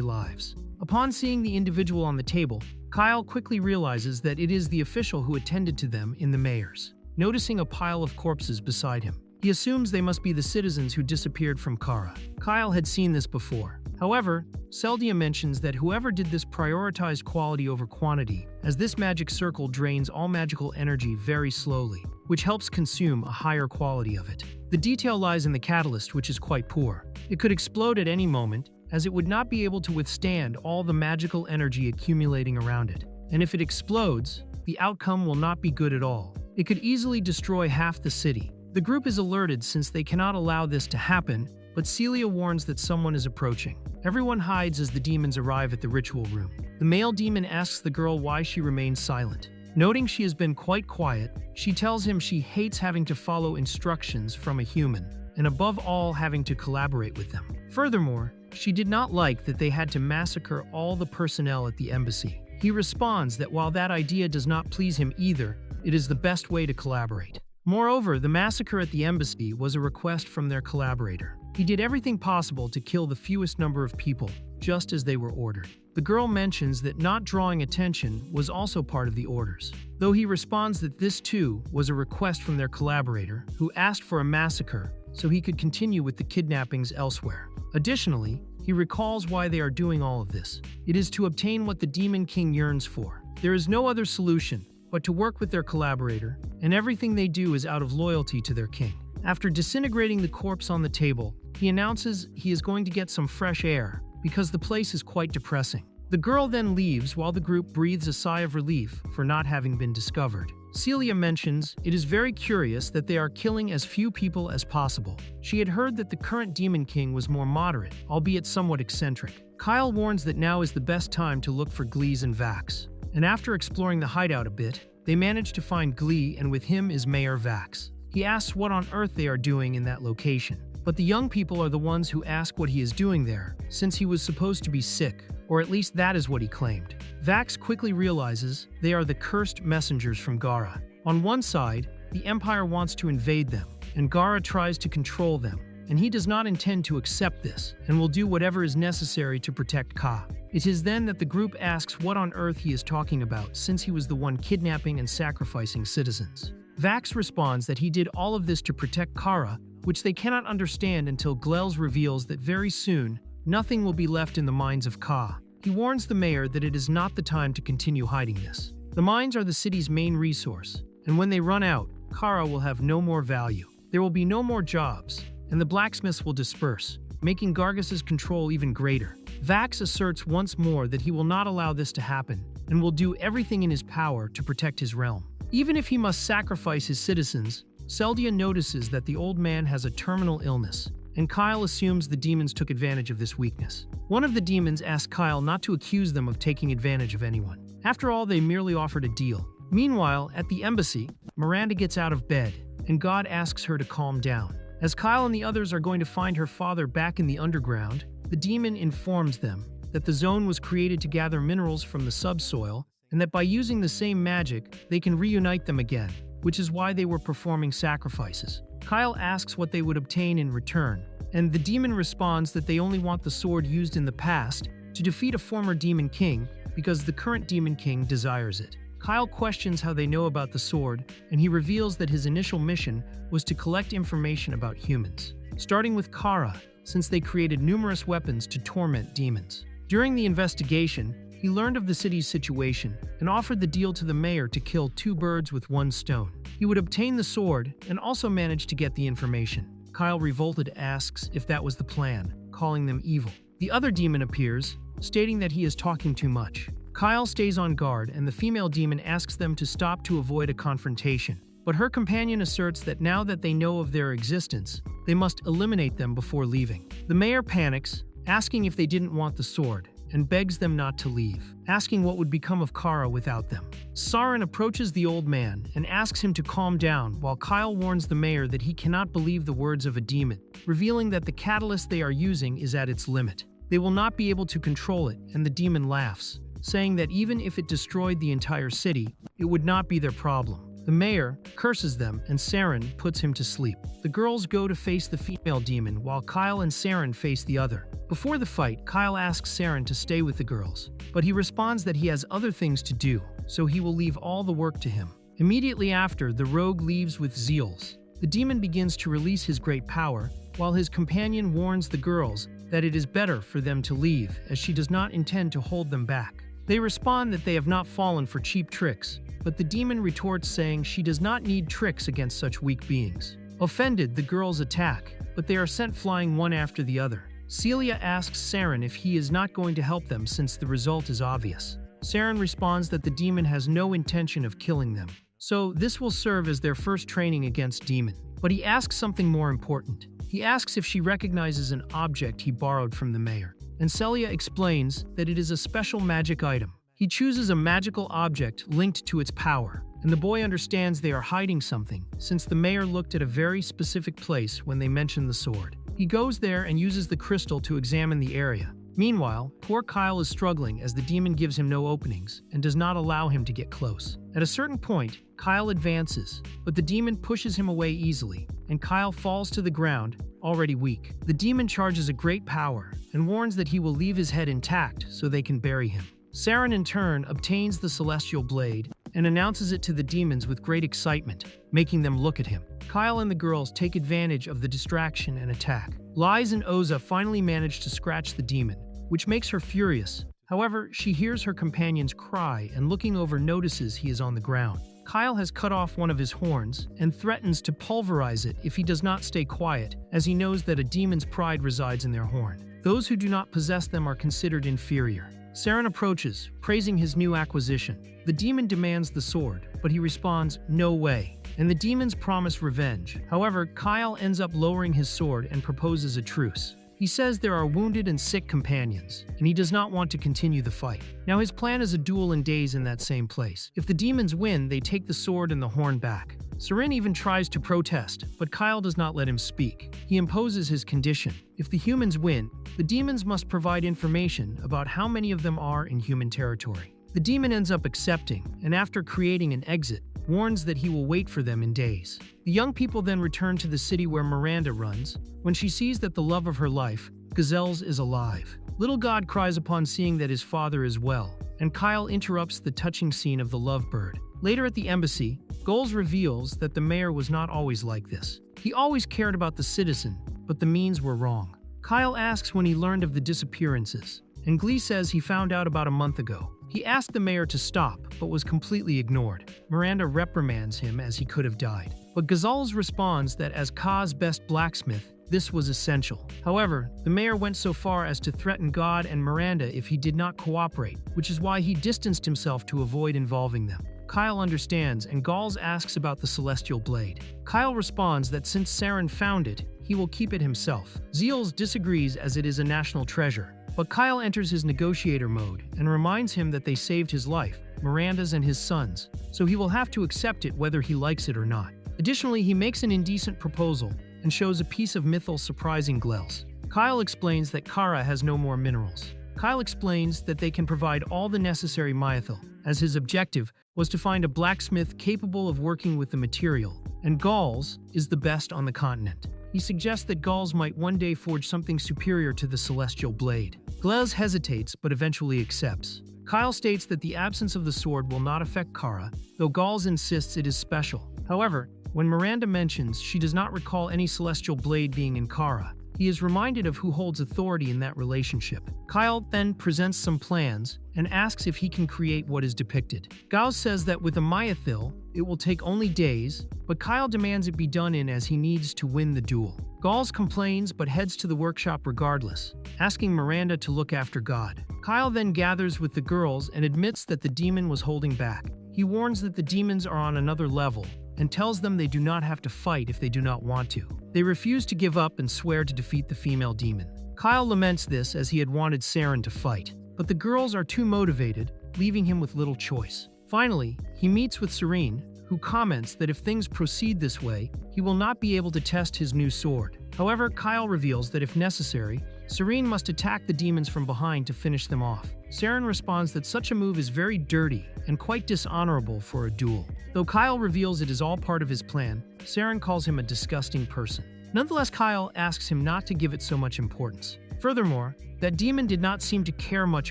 lives. Upon seeing the individual on the table, Kyle quickly realizes that it is the official who attended to them in the mayor's. Noticing a pile of corpses beside him, he assumes they must be the citizens who disappeared from Kara. Kyle had seen this before. However, Seldia mentions that whoever did this prioritized quality over quantity, as this magic circle drains all magical energy very slowly, which helps consume a higher quality of it. The detail lies in the catalyst, which is quite poor. It could explode at any moment, as it would not be able to withstand all the magical energy accumulating around it. And if it explodes, the outcome will not be good at all. It could easily destroy half the city. The group is alerted since they cannot allow this to happen, but Celia warns that someone is approaching. Everyone hides as the demons arrive at the ritual room. The male demon asks the girl why she remains silent. Noting she has been quite quiet, she tells him she hates having to follow instructions from a human, and above all having to collaborate with them. Furthermore, she did not like that they had to massacre all the personnel at the embassy. He responds that while that idea does not please him either, it is the best way to collaborate. Moreover, the massacre at the embassy was a request from their collaborator. He did everything possible to kill the fewest number of people, just as they were ordered. The girl mentions that not drawing attention was also part of the orders, though he responds that this too was a request from their collaborator, who asked for a massacre so he could continue with the kidnappings elsewhere. Additionally, he recalls why they are doing all of this. It is to obtain what the Demon King yearns for. There is no other solution but to work with their collaborator, and everything they do is out of loyalty to their king. After disintegrating the corpse on the table, he announces he is going to get some fresh air because the place is quite depressing. The girl then leaves while the group breathes a sigh of relief for not having been discovered. Celia mentions it is very curious that they are killing as few people as possible. She had heard that the current Demon King was more moderate, albeit somewhat eccentric. Kyle warns that now is the best time to look for Glees and Vax. And after exploring the hideout a bit, they manage to find Glee, and with him is Mayor Vax. He asks what on earth they are doing in that location. But the young people are the ones who ask what he is doing there, since he was supposed to be sick, or at least that is what he claimed. Vax quickly realizes they are the cursed messengers from Gara. On one side, the Empire wants to invade them, and Gara tries to control them, and he does not intend to accept this, and will do whatever is necessary to protect Ka. It is then that the group asks what on earth he is talking about, since he was the one kidnapping and sacrificing citizens. Vax responds that he did all of this to protect Kara, which they cannot understand until Glels reveals that very soon, nothing will be left in the mines of Ka. He warns the mayor that it is not the time to continue hiding this. The mines are the city's main resource, and when they run out, Kara will have no more value. There will be no more jobs, and the blacksmiths will disperse, making Gargus's control even greater. Vax asserts once more that he will not allow this to happen, and will do everything in his power to protect his realm. Even if he must sacrifice his citizens, Seldia notices that the old man has a terminal illness, and Kyle assumes the demons took advantage of this weakness. One of the demons asks Kyle not to accuse them of taking advantage of anyone. After all, they merely offered a deal. Meanwhile, at the embassy, Miranda gets out of bed, and God asks her to calm down. As Kyle and the others are going to find her father back in the underground, the demon informs them that the zone was created to gather minerals from the subsoil, and that by using the same magic, they can reunite them again, which is why they were performing sacrifices. Kyle asks what they would obtain in return, and the demon responds that they only want the sword used in the past to defeat a former demon king because the current demon king desires it. Kyle questions how they know about the sword, and he reveals that his initial mission was to collect information about humans, starting with Kara, since they created numerous weapons to torment demons. During the investigation, he learned of the city's situation and offered the deal to the mayor to kill 2 birds with 1 stone. He would obtain the sword and also manage to get the information. Kyle, revolted, asks if that was the plan, calling them evil. The other demon appears, stating that he is talking too much. Kyle stays on guard and the female demon asks them to stop to avoid a confrontation. But her companion asserts that now that they know of their existence, they must eliminate them before leaving. The mayor panics, asking if they didn't want the sword, and begs them not to leave, asking what would become of Kara without them. Saren approaches the old man and asks him to calm down while Kyle warns the mayor that he cannot believe the words of a demon, revealing that the catalyst they are using is at its limit. They will not be able to control it, and the demon laughs, saying that even if it destroyed the entire city, it would not be their problem. The mayor curses them and Saren puts him to sleep. The girls go to face the female demon while Kyle and Saren face the other. Before the fight, Kyle asks Saren to stay with the girls, but he responds that he has other things to do, so he will leave all the work to him. Immediately after, the rogue leaves with Zeals. The demon begins to release his great power, while his companion warns the girls that it is better for them to leave, as she does not intend to hold them back. They respond that they have not fallen for cheap tricks, but the demon retorts saying she does not need tricks against such weak beings. Offended, the girls attack, but they are sent flying one after the other. Celia asks Saren if he is not going to help them since the result is obvious. Saren responds that the demon has no intention of killing them, so this will serve as their first training against demon. But he asks something more important. He asks if she recognizes an object he borrowed from the mayor, and Celia explains that it is a special magic item. He chooses a magical object linked to its power, and the boy understands they are hiding something, since the mayor looked at a very specific place when they mentioned the sword. He goes there and uses the crystal to examine the area. Meanwhile, poor Kyle is struggling as the demon gives him no openings and does not allow him to get close. At a certain point, Kyle advances, but the demon pushes him away easily, and Kyle falls to the ground, already weak. The demon charges a great power and warns that he will leave his head intact so they can bury him. Saren in turn obtains the celestial blade and announces it to the demons with great excitement, making them look at him. Kyle and the girls take advantage of the distraction and attack. Liz and Oza finally manage to scratch the demon, which makes her furious. However, she hears her companions cry and looking over notices he is on the ground. Kyle has cut off one of his horns and threatens to pulverize it if he does not stay quiet, as he knows that a demon's pride resides in their horn. Those who do not possess them are considered inferior. Saren approaches, praising his new acquisition. The demon demands the sword, but he responds, "No way," and the demons promise revenge. However, Kyle ends up lowering his sword and proposes a truce. He says there are wounded and sick companions, and he does not want to continue the fight. Now his plan is a duel in days in that same place. If the demons win, they take the sword and the horn back. Saren even tries to protest, but Kyle does not let him speak. He imposes his condition. If the humans win, the demons must provide information about how many of them are in human territory. The demon ends up accepting, and after creating an exit, warns that he will wait for them in days. The young people then return to the city where Miranda runs, when she sees that the love of her life, Gazelles, is alive. Little God cries upon seeing that his father is well, and Kyle interrupts the touching scene of the lovebird. Later at the embassy, Goals reveals that the mayor was not always like this. He always cared about the citizen, but the means were wrong. Kyle asks when he learned of the disappearances, and Glee says he found out about a month ago. He asked the mayor to stop, but was completely ignored. Miranda reprimands him as he could have died. But Gazelles responds that as Ka's best blacksmith, this was essential. However, the mayor went so far as to threaten God and Miranda if he did not cooperate, which is why he distanced himself to avoid involving them. Kyle understands, and Gauls asks about the celestial blade. Kyle responds that since Saren found it, he will keep it himself. Zeals disagrees as it is a national treasure, but Kyle enters his negotiator mode and reminds him that they saved his life, Miranda's and his son's, so he will have to accept it whether he likes it or not. Additionally, he makes an indecent proposal and shows a piece of mythal surprising Glels. Kyle explains that Kara has no more minerals. Kyle explains that they can provide all the necessary mythal, as his objective was to find a blacksmith capable of working with the material, and Gauls is the best on the continent. He suggests that Gauls might one day forge something superior to the celestial blade. Glez hesitates but eventually accepts. Kyle states that the absence of the sword will not affect Kara, though Gauls insists it is special. However, when Miranda mentions she does not recall any celestial blade being in Kara, he is reminded of who holds authority in that relationship. Kyle then presents some plans and asks if he can create what is depicted. Gauss says that with a Myathil, it will take only days, but Kyle demands it be done in as he needs to win the duel. Gauls complains but heads to the workshop regardless, asking Miranda to look after God. Kyle then gathers with the girls and admits that the demon was holding back. He warns that the demons are on another level and tells them they do not have to fight if they do not want to. They refuse to give up and swear to defeat the female demon. Kyle laments this as he had wanted Saren to fight, but the girls are too motivated, leaving him with little choice. Finally, he meets with Serene, who comments that if things proceed this way, he will not be able to test his new sword. However, Kyle reveals that if necessary, Serene must attack the demons from behind to finish them off. Saren responds that such a move is very dirty and quite dishonorable for a duel. Though Kyle reveals it is all part of his plan, Saren calls him a disgusting person. Nonetheless, Kyle asks him not to give it so much importance. Furthermore, that demon did not seem to care much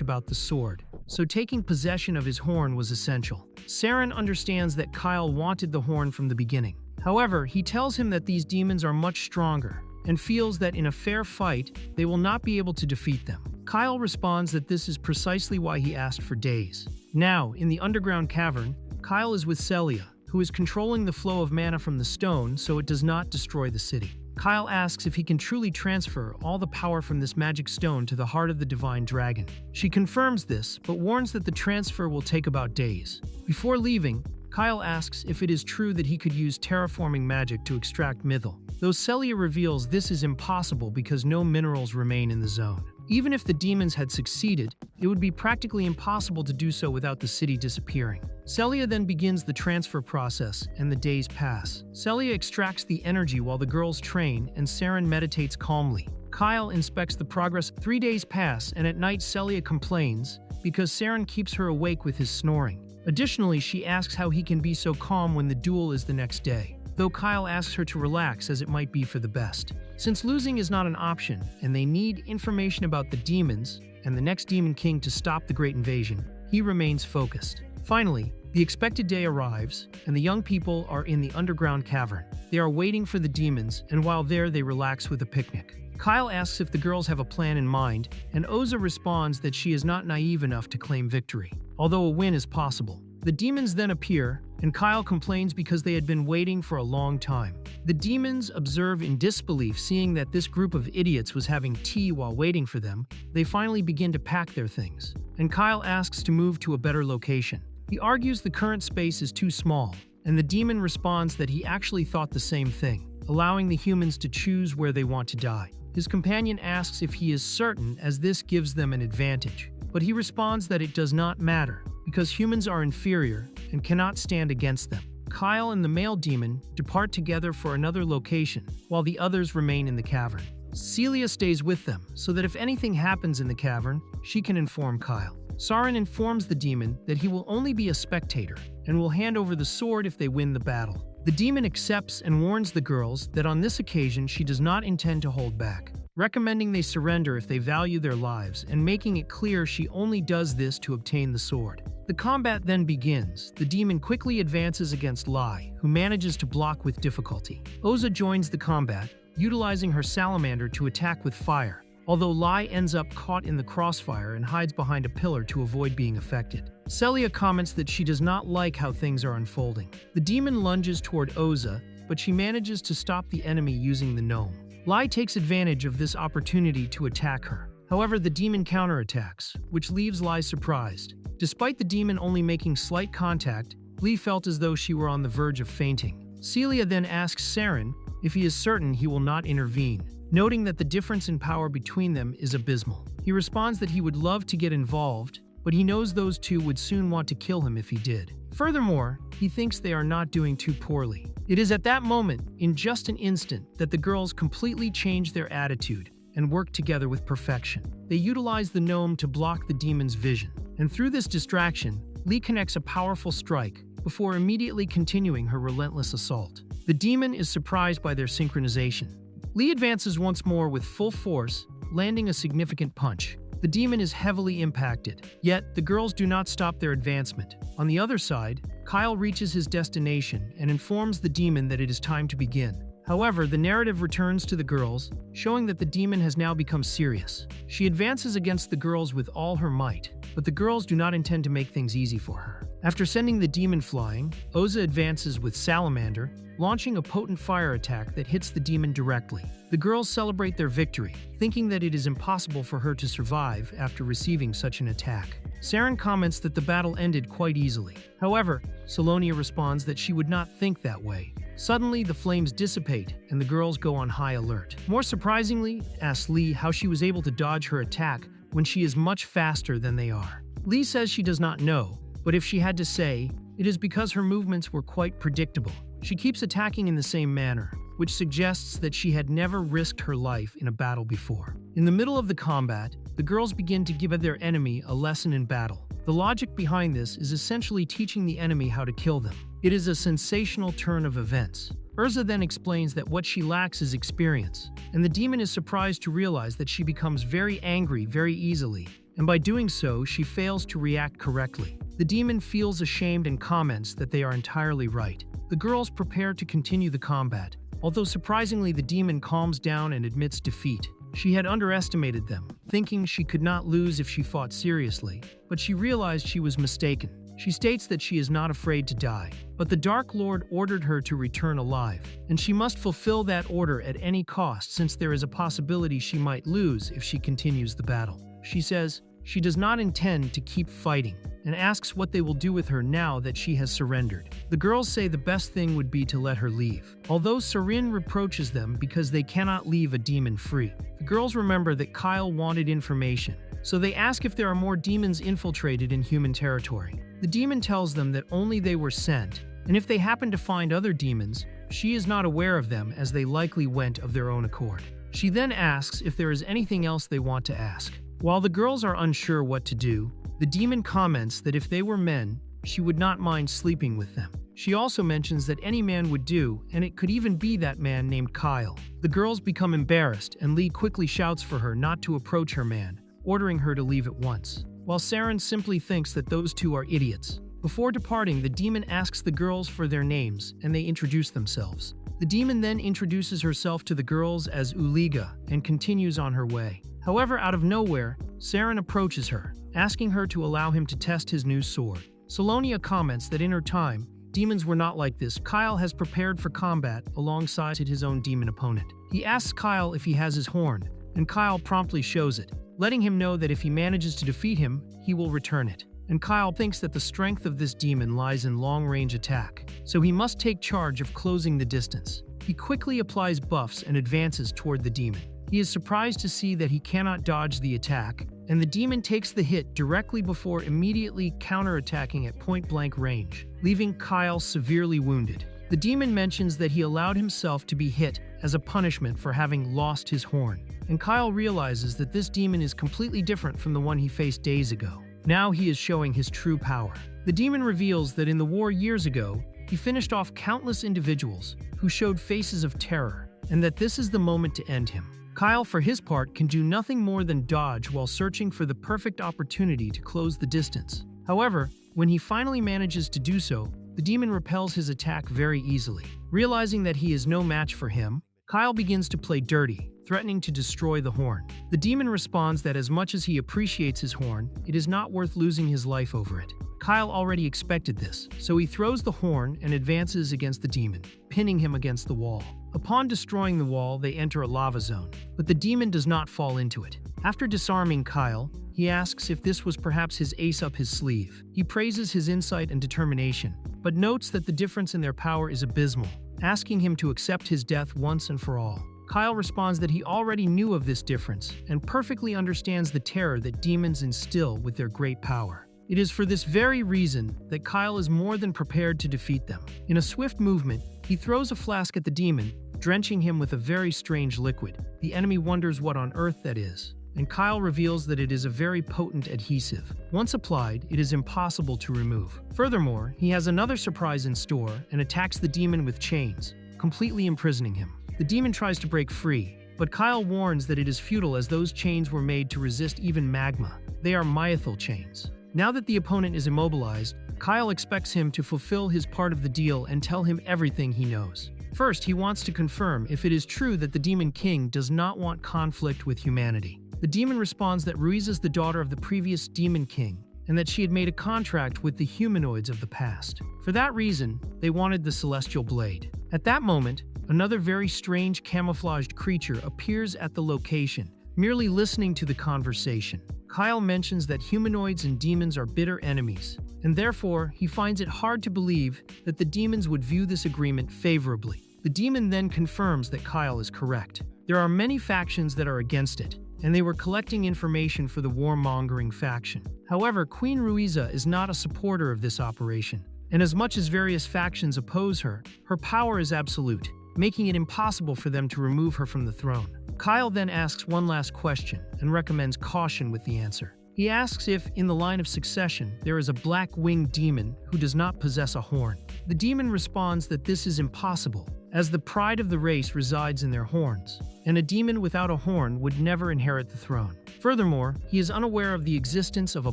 about the sword, so taking possession of his horn was essential. Saren understands that Kyle wanted the horn from the beginning. However, he tells him that these demons are much stronger and feels that in a fair fight, they will not be able to defeat them. Kyle responds that this is precisely why he asked for days. Now, in the underground cavern, Kyle is with Celia, who is controlling the flow of mana from the stone so it does not destroy the city. Kyle asks if he can truly transfer all the power from this magic stone to the heart of the divine dragon. She confirms this, but warns that the transfer will take about days. Before leaving, Kyle asks if it is true that he could use terraforming magic to extract Mythil, though Celia reveals this is impossible because no minerals remain in the zone. Even if the demons had succeeded, it would be practically impossible to do so without the city disappearing. Celia then begins the transfer process, and the days pass. Celia extracts the energy while the girls train, and Saren meditates calmly. Kyle inspects the progress. 3 days pass, and at night Celia complains because Saren keeps her awake with his snoring. Additionally, she asks how he can be so calm when the duel is the next day, though Kyle asks her to relax as it might be for the best. Since losing is not an option, and they need information about the demons and the next Demon King to stop the Great Invasion, he remains focused. Finally, the expected day arrives, and the young people are in the underground cavern. They are waiting for the demons, and while there they relax with a picnic. Kyle asks if the girls have a plan in mind, and Oza responds that she is not naive enough to claim victory, although a win is possible. The demons then appear, and Kyle complains because they had been waiting for a long time. The demons observe in disbelief, seeing that this group of idiots was having tea while waiting for them. They finally begin to pack their things, and Kyle asks to move to a better location. He argues the current space is too small, and the demon responds that he actually thought the same thing, allowing the humans to choose where they want to die. His companion asks if he is certain, as this gives them an advantage, but he responds that it does not matter, because humans are inferior and cannot stand against them. Kyle and the male demon depart together for another location, while the others remain in the cavern. Celia stays with them, so that if anything happens in the cavern, she can inform Kyle. Saren informs the demon that he will only be a spectator, and will hand over the sword if they win the battle. The demon accepts and warns the girls that on this occasion she does not intend to hold back, recommending they surrender if they value their lives and making it clear she only does this to obtain the sword. The combat then begins. The demon quickly advances against Lai, who manages to block with difficulty. Oza joins the combat, utilizing her salamander to attack with fire, although Lai ends up caught in the crossfire and hides behind a pillar to avoid being affected. Celia comments that she does not like how things are unfolding. The demon lunges toward Oza, but she manages to stop the enemy using the gnome. Lai takes advantage of this opportunity to attack her. However, the demon counterattacks, which leaves Lai surprised. Despite the demon only making slight contact, Lee felt as though she were on the verge of fainting. Celia then asks Saren if he is certain he will not intervene, noting that the difference in power between them is abysmal. He responds that he would love to get involved, but he knows those two would soon want to kill him if he did. Furthermore, he thinks they are not doing too poorly. It is at that moment, in just an instant, that the girls completely change their attitude and work together with perfection. They utilize the gnome to block the demon's vision, and through this distraction, Lee connects a powerful strike before immediately continuing her relentless assault. The demon is surprised by their synchronization. Lee advances once more with full force, landing a significant punch. The demon is heavily impacted, yet the girls do not stop their advancement. On the other side, Kyle reaches his destination and informs the demon that it is time to begin. However, the narrative returns to the girls, showing that the demon has now become serious. She advances against the girls with all her might, but the girls do not intend to make things easy for her. After sending the demon flying, Oza advances with Salamander, launching a potent fire attack that hits the demon directly. The girls celebrate their victory, thinking that it is impossible for her to survive after receiving such an attack. Saren comments that the battle ended quite easily. However, Salonia responds that she would not think that way. Suddenly, the flames dissipate, and the girls go on high alert. More surprisingly, asks Lee how she was able to dodge her attack when she is much faster than they are. Lee says she does not know, but if she had to say, it is because her movements were quite predictable. She keeps attacking in the same manner, which suggests that she had never risked her life in a battle before. In the middle of the combat, the girls begin to give their enemy a lesson in battle. The logic behind this is essentially teaching the enemy how to kill them. It is a sensational turn of events. Urza then explains that what she lacks is experience, and the demon is surprised to realize that she becomes very angry very easily, and by doing so, she fails to react correctly. The demon feels ashamed and comments that they are entirely right. The girls prepare to continue the combat, although surprisingly the demon calms down and admits defeat. She had underestimated them, thinking she could not lose if she fought seriously, but she realized she was mistaken. She states that she is not afraid to die, but the Dark Lord ordered her to return alive, and she must fulfill that order at any cost since there is a possibility she might lose if she continues the battle. She says she does not intend to keep fighting, and asks what they will do with her now that she has surrendered. The girls say the best thing would be to let her leave, although Sarin reproaches them because they cannot leave a demon free. The girls remember that Kyle wanted information, so they ask if there are more demons infiltrated in human territory. The demon tells them that only they were sent, and if they happen to find other demons, she is not aware of them as they likely went of their own accord. She then asks if there is anything else they want to ask. While the girls are unsure what to do, the demon comments that if they were men, she would not mind sleeping with them. She also mentions that any man would do, and it could even be that man named Kyle. The girls become embarrassed, and Lee quickly shouts for her not to approach her man, ordering her to leave at once, while Saren simply thinks that those two are idiots. Before departing, the demon asks the girls for their names, and they introduce themselves. The demon then introduces herself to the girls as Uliga and continues on her way. However, out of nowhere, Saren approaches her, asking her to allow him to test his new sword. Salonia comments that in her time, demons were not like this. Kyle has prepared for combat alongside his own demon opponent. He asks Kyle if he has his horn, and Kyle promptly shows it, letting him know that if he manages to defeat him, he will return it. And Kyle thinks that the strength of this demon lies in long-range attack, so he must take charge of closing the distance. He quickly applies buffs and advances toward the demon. He is surprised to see that he cannot dodge the attack, and the demon takes the hit directly before immediately counterattacking at point-blank range, leaving Kyle severely wounded. The demon mentions that he allowed himself to be hit as a punishment for having lost his horn, and Kyle realizes that this demon is completely different from the one he faced days ago. Now he is showing his true power. The demon reveals that in the war years ago, he finished off countless individuals who showed faces of terror, and that this is the moment to end him. Kyle, for his part, can do nothing more than dodge while searching for the perfect opportunity to close the distance. However, when he finally manages to do so, the demon repels his attack very easily. Realizing that he is no match for him, Kyle begins to play dirty, threatening to destroy the horn. The demon responds that as much as he appreciates his horn, it is not worth losing his life over it. Kyle already expected this, so he throws the horn and advances against the demon, pinning him against the wall. Upon destroying the wall, they enter a lava zone, but the demon does not fall into it. After disarming Kyle, he asks if this was perhaps his ace up his sleeve. He praises his insight and determination, but notes that the difference in their power is abysmal, asking him to accept his death once and for all. Kyle responds that he already knew of this difference and perfectly understands the terror that demons instill with their great power. It is for this very reason that Kyle is more than prepared to defeat them. In a swift movement, he throws a flask at the demon, drenching him with a very strange liquid. The enemy wonders what on earth that is, and Kyle reveals that it is a very potent adhesive. Once applied, it is impossible to remove. Furthermore, he has another surprise in store and attacks the demon with chains, completely imprisoning him. The demon tries to break free, but Kyle warns that it is futile as those chains were made to resist even magma. They are myethal chains. Now that the opponent is immobilized, Kyle expects him to fulfill his part of the deal and tell him everything he knows. First, he wants to confirm if it is true that the Demon King does not want conflict with humanity. The demon responds that Ruiz is the daughter of the previous Demon King, and that she had made a contract with the humanoids of the past. For that reason, they wanted the Celestial Blade. At that moment, another very strange camouflaged creature appears at the location, merely listening to the conversation. Kyle mentions that humanoids and demons are bitter enemies, and therefore he finds it hard to believe that the demons would view this agreement favorably. The demon then confirms that Kyle is correct. There are many factions that are against it, and they were collecting information for the warmongering faction. However, Queen Ruiza is not a supporter of this operation, and as much as various factions oppose her, her power is absolute, making it impossible for them to remove her from the throne. Kyle then asks one last question and recommends caution with the answer. He asks if, in the line of succession, there is a black-winged demon who does not possess a horn. The demon responds that this is impossible, as the pride of the race resides in their horns, and a demon without a horn would never inherit the throne. Furthermore, he is unaware of the existence of a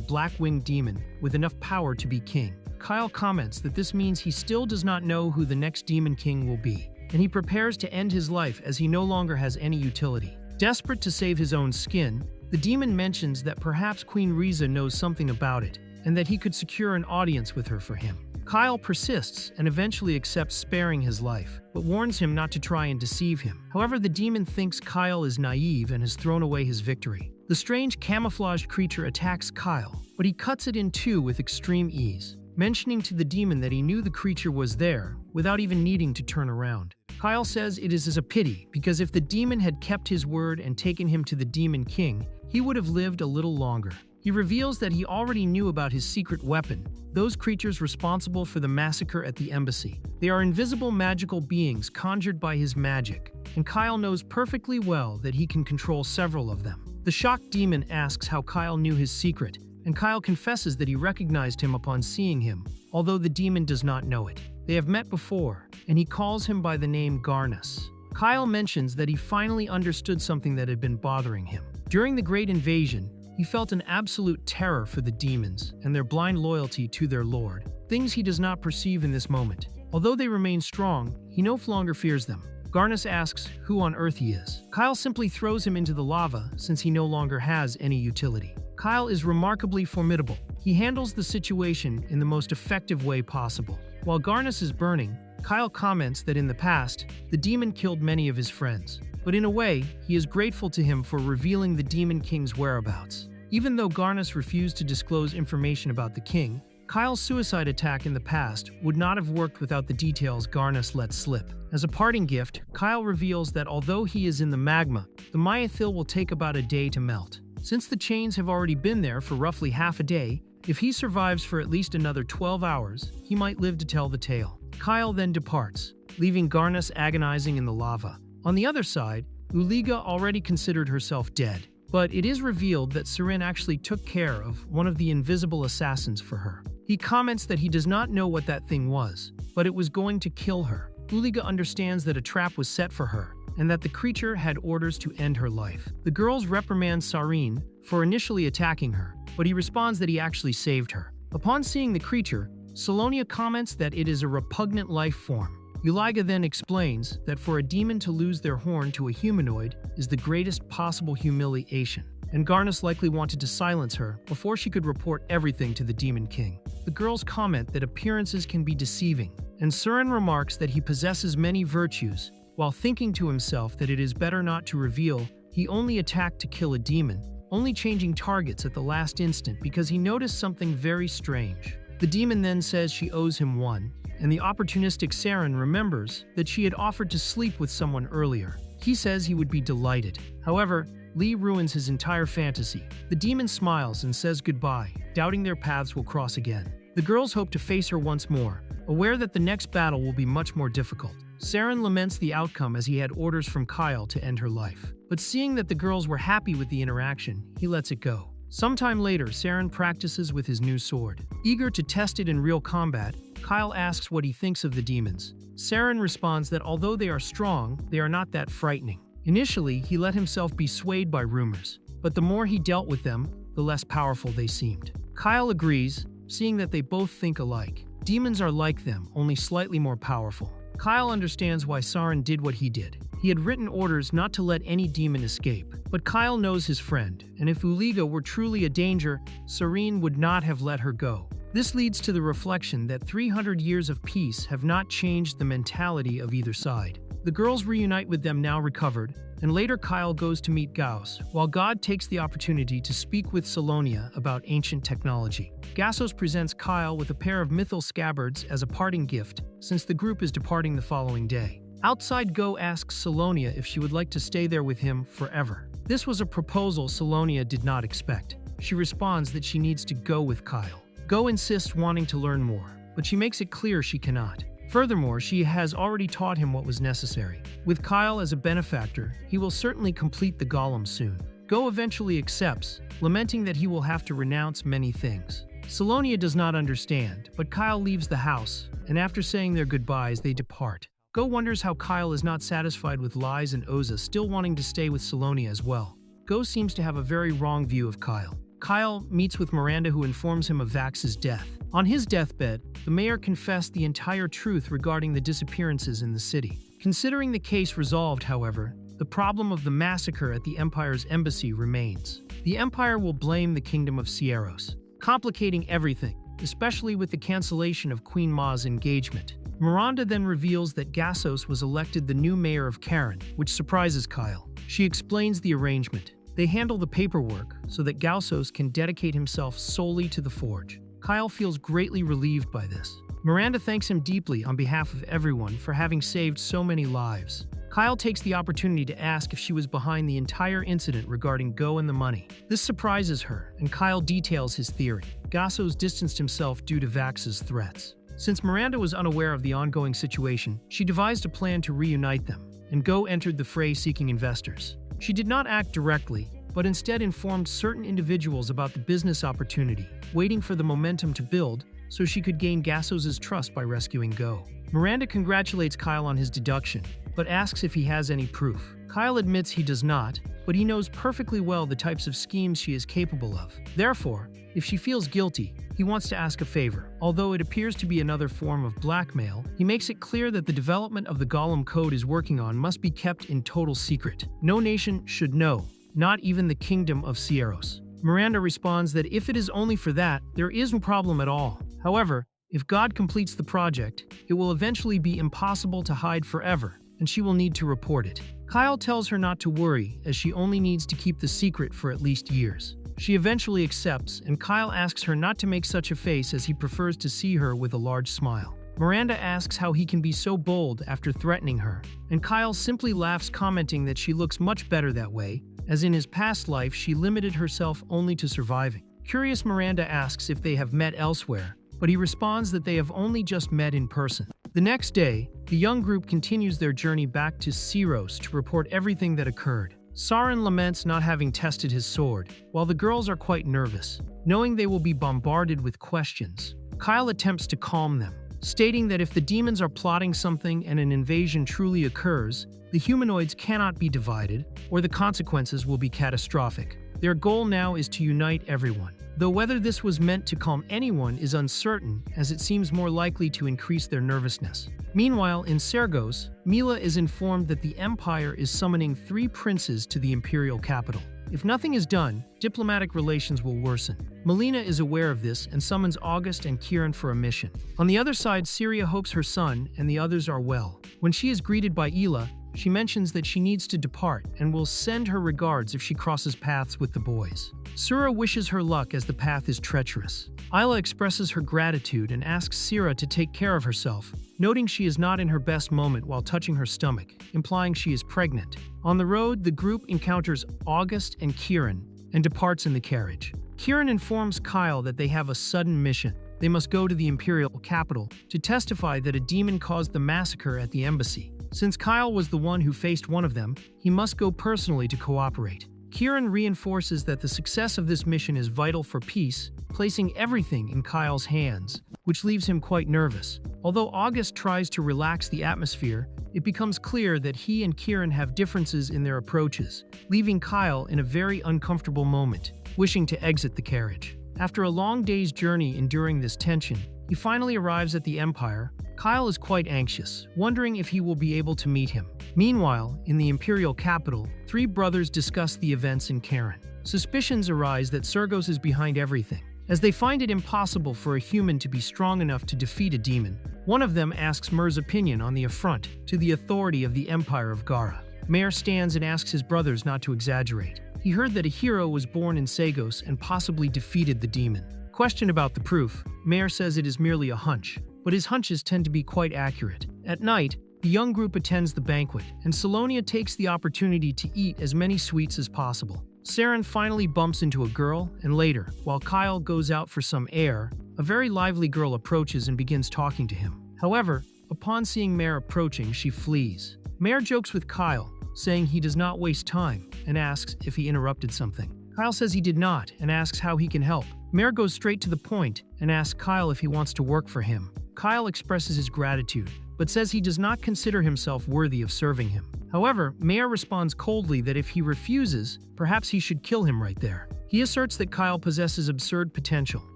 black-winged demon with enough power to be king. Kyle comments that this means he still does not know who the next Demon King will be, and he prepares to end his life as he no longer has any utility. Desperate to save his own skin, the demon mentions that perhaps Queen Ruiza knows something about it, and that he could secure an audience with her for him. Kyle persists and eventually accepts sparing his life, but warns him not to try and deceive him. However, the demon thinks Kyle is naive and has thrown away his victory. The strange camouflaged creature attacks Kyle, but he cuts it in two with extreme ease, mentioning to the demon that he knew the creature was there without even needing to turn around. Kyle says it is a pity because if the demon had kept his word and taken him to the Demon King, he would have lived a little longer. He reveals that he already knew about his secret weapon, those creatures responsible for the massacre at the embassy. They are invisible magical beings conjured by his magic, and Kyle knows perfectly well that he can control several of them. The shocked demon asks how Kyle knew his secret, and Kyle confesses that he recognized him upon seeing him, although the demon does not know it. They have met before, and he calls him by the name Garnus. Kyle mentions that he finally understood something that had been bothering him. During the Great Invasion, he felt an absolute terror for the demons and their blind loyalty to their lord, things he does not perceive in this moment. Although they remain strong, he no longer fears them. Garnus asks who on earth he is. Kyle simply throws him into the lava since he no longer has any utility. Kyle is remarkably formidable. He handles the situation in the most effective way possible. While Garnus is burning, Kyle comments that in the past, the demon killed many of his friends. But in a way, he is grateful to him for revealing the Demon King's whereabouts. Even though Garnus refused to disclose information about the king, Kyle's suicide attack in the past would not have worked without the details Garnus let slip. As a parting gift, Kyle reveals that although he is in the magma, the Myethil will take about a day to melt. Since the chains have already been there for roughly half a day, if he survives for at least another 12 hours, he might live to tell the tale. Kyle then departs, leaving Garnus agonizing in the lava. On the other side, Uliga already considered herself dead, but it is revealed that Sirin actually took care of one of the invisible assassins for her. He comments that he does not know what that thing was, but it was going to kill her. Uliga understands that a trap was set for her, and that the creature had orders to end her life. The girls reprimand Sirin for initially attacking her, but he responds that he actually saved her. Upon seeing the creature, Salonia comments that it is a repugnant life form. Uliga then explains that for a demon to lose their horn to a humanoid is the greatest possible humiliation, and Garnus likely wanted to silence her before she could report everything to the Demon King. The girls comment that appearances can be deceiving, and Surin remarks that he possesses many virtues, while thinking to himself that it is better not to reveal he only attacked to kill a demon, only changing targets at the last instant because he noticed something very strange. The demon then says she owes him one, and the opportunistic Saren remembers that she had offered to sleep with someone earlier. He says he would be delighted. However, Lee ruins his entire fantasy. The demon smiles and says goodbye, doubting their paths will cross again. The girls hope to face her once more, aware that the next battle will be much more difficult. Saren laments the outcome as he had orders from Kyle to end her life. But seeing that the girls were happy with the interaction, he lets it go. Sometime later, Saren practices with his new sword. Eager to test it in real combat, Kyle asks what he thinks of the demons. Saren responds that although they are strong, they are not that frightening. Initially, he let himself be swayed by rumors, but the more he dealt with them, the less powerful they seemed. Kyle agrees, seeing that they both think alike. Demons are like them, only slightly more powerful. Kyle understands why Sauron did what he did. He had written orders not to let any demon escape. But Kyle knows his friend, and if Uliga were truly a danger, Sauron would not have let her go. This leads to the reflection that 300 years of peace have not changed the mentality of either side. The girls reunite with them now recovered, and later Kyle goes to meet Gauss, while God takes the opportunity to speak with Salonia about ancient technology. Gassos presents Kyle with a pair of mythal scabbards as a parting gift, since the group is departing the following day. Outside, Go asks Salonia if she would like to stay there with him forever. This was a proposal Salonia did not expect. She responds that she needs to go with Kyle. Go insists wanting to learn more, but she makes it clear she cannot. Furthermore, she has already taught him what was necessary. With Kyle as a benefactor, he will certainly complete the golem soon. Go eventually accepts, lamenting that he will have to renounce many things. Salonia does not understand, but Kyle leaves the house, and after saying their goodbyes, they depart. Go wonders how Kyle is not satisfied with Lies and Oza still wanting to stay with Salonia as well. Go seems to have a very wrong view of Kyle. Kyle meets with Miranda, who informs him of Vax's death. On his deathbed, the mayor confessed the entire truth regarding the disappearances in the city. Considering the case resolved, however, the problem of the massacre at the Empire's embassy remains. The Empire will blame the Kingdom of Sieros, complicating everything, especially with the cancellation of Queen Ma's engagement. Miranda then reveals that Gassos was elected the new mayor of Karen, which surprises Kyle. She explains the arrangement. They handle the paperwork so that Gassos can dedicate himself solely to the forge. Kyle feels greatly relieved by this. Miranda thanks him deeply on behalf of everyone for having saved so many lives. Kyle takes the opportunity to ask if she was behind the entire incident regarding Go and the money. This surprises her, and Kyle details his theory. Gassos distanced himself due to Vax's threats. Since Miranda was unaware of the ongoing situation, she devised a plan to reunite them, and Go entered the fray seeking investors. She did not act directly, but instead informed certain individuals about the business opportunity, waiting for the momentum to build so she could gain Gassos' trust by rescuing Go. Miranda congratulates Kyle on his deduction, but asks if he has any proof. Kyle admits he does not, but he knows perfectly well the types of schemes she is capable of. Therefore, if she feels guilty, he wants to ask a favor. Although it appears to be another form of blackmail, he makes it clear that the development of the Golem code is working on must be kept in total secret. No nation should know, not even the Kingdom of Sieros. Miranda responds that if it is only for that, there is no problem at all. However, if God completes the project, it will eventually be impossible to hide forever, and she will need to report it. Kyle tells her not to worry, as she only needs to keep the secret for at least years. She eventually accepts, and Kyle asks her not to make such a face as he prefers to see her with a large smile. Miranda asks how he can be so bold after threatening her, and Kyle simply laughs, commenting that she looks much better that way, as in his past life she limited herself only to surviving. Curious, Miranda asks if they have met elsewhere, but he responds that they have only just met in person. The next day, the young group continues their journey back to Sieros to report everything that occurred. Sauron laments not having tested his sword, while the girls are quite nervous, knowing they will be bombarded with questions. Kyle attempts to calm them, stating that if the demons are plotting something and an invasion truly occurs, the humanoids cannot be divided, or the consequences will be catastrophic. Their goal now is to unite everyone, though whether this was meant to calm anyone is uncertain, as it seems more likely to increase their nervousness. Meanwhile, in Sergos, Mila is informed that the Empire is summoning 3 princes to the imperial capital. If nothing is done, diplomatic relations will worsen. Melina is aware of this and summons August and Kieran for a mission. On the other side, Syria hopes her son and the others are well. When she is greeted by Ela, she mentions that she needs to depart and will send her regards if she crosses paths with the boys. Sura wishes her luck as the path is treacherous. Isla expresses her gratitude and asks Sira to take care of herself, noting she is not in her best moment while touching her stomach, implying she is pregnant. On the road, the group encounters August and Kieran and departs in the carriage. Kieran informs Kyle that they have a sudden mission. They must go to the imperial capital to testify that a demon caused the massacre at the embassy. Since Kyle was the one who faced one of them, he must go personally to cooperate. Kieran reinforces that the success of this mission is vital for peace, placing everything in Kyle's hands, which leaves him quite nervous. Although August tries to relax the atmosphere, it becomes clear that he and Kieran have differences in their approaches, leaving Kyle in a very uncomfortable moment, wishing to exit the carriage. After a long day's journey enduring this tension, he finally arrives at the Empire, Kyle is quite anxious, wondering if he will be able to meet him. Meanwhile, in the Imperial capital, three brothers discuss the events in Karen. Suspicions arise that Sergos is behind everything, as they find it impossible for a human to be strong enough to defeat a demon. One of them asks Myr's opinion on the affront to the authority of the Empire of Gara. Myr stands and asks his brothers not to exaggerate. He heard that a hero was born in Sagos and possibly defeated the demon. Questioned about the proof, Myr says it is merely a hunch, but his hunches tend to be quite accurate. At night, the young group attends the banquet, and Salonia takes the opportunity to eat as many sweets as possible. Saren finally bumps into a girl, and later, while Kyle goes out for some air, a very lively girl approaches and begins talking to him. However, upon seeing Myr approaching, she flees. Myr jokes with Kyle, saying he does not waste time, and asks if he interrupted something. Kyle says he did not, and asks how he can help. Myr goes straight to the point, and asks Kyle if he wants to work for him. Kyle expresses his gratitude, but says he does not consider himself worthy of serving him. However, Myr responds coldly that if he refuses, perhaps he should kill him right there. He asserts that Kyle possesses absurd potential,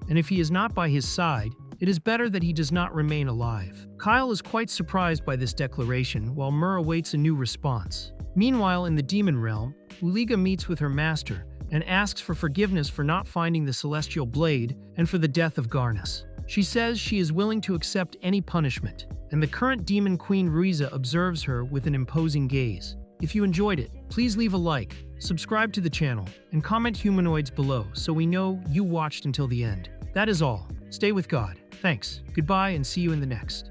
and if he is not by his side, it is better that he does not remain alive. Kyle is quite surprised by this declaration, while Myr awaits a new response. Meanwhile, in the demon realm, Uliga meets with her master and asks for forgiveness for not finding the celestial blade and for the death of Garnus. She says she is willing to accept any punishment, and the current demon queen Ruiza observes her with an imposing gaze. If you enjoyed it, please leave a like, subscribe to the channel, and comment humanoids below so we know you watched until the end. That is all. Stay with God. Thanks. Goodbye and see you in the next.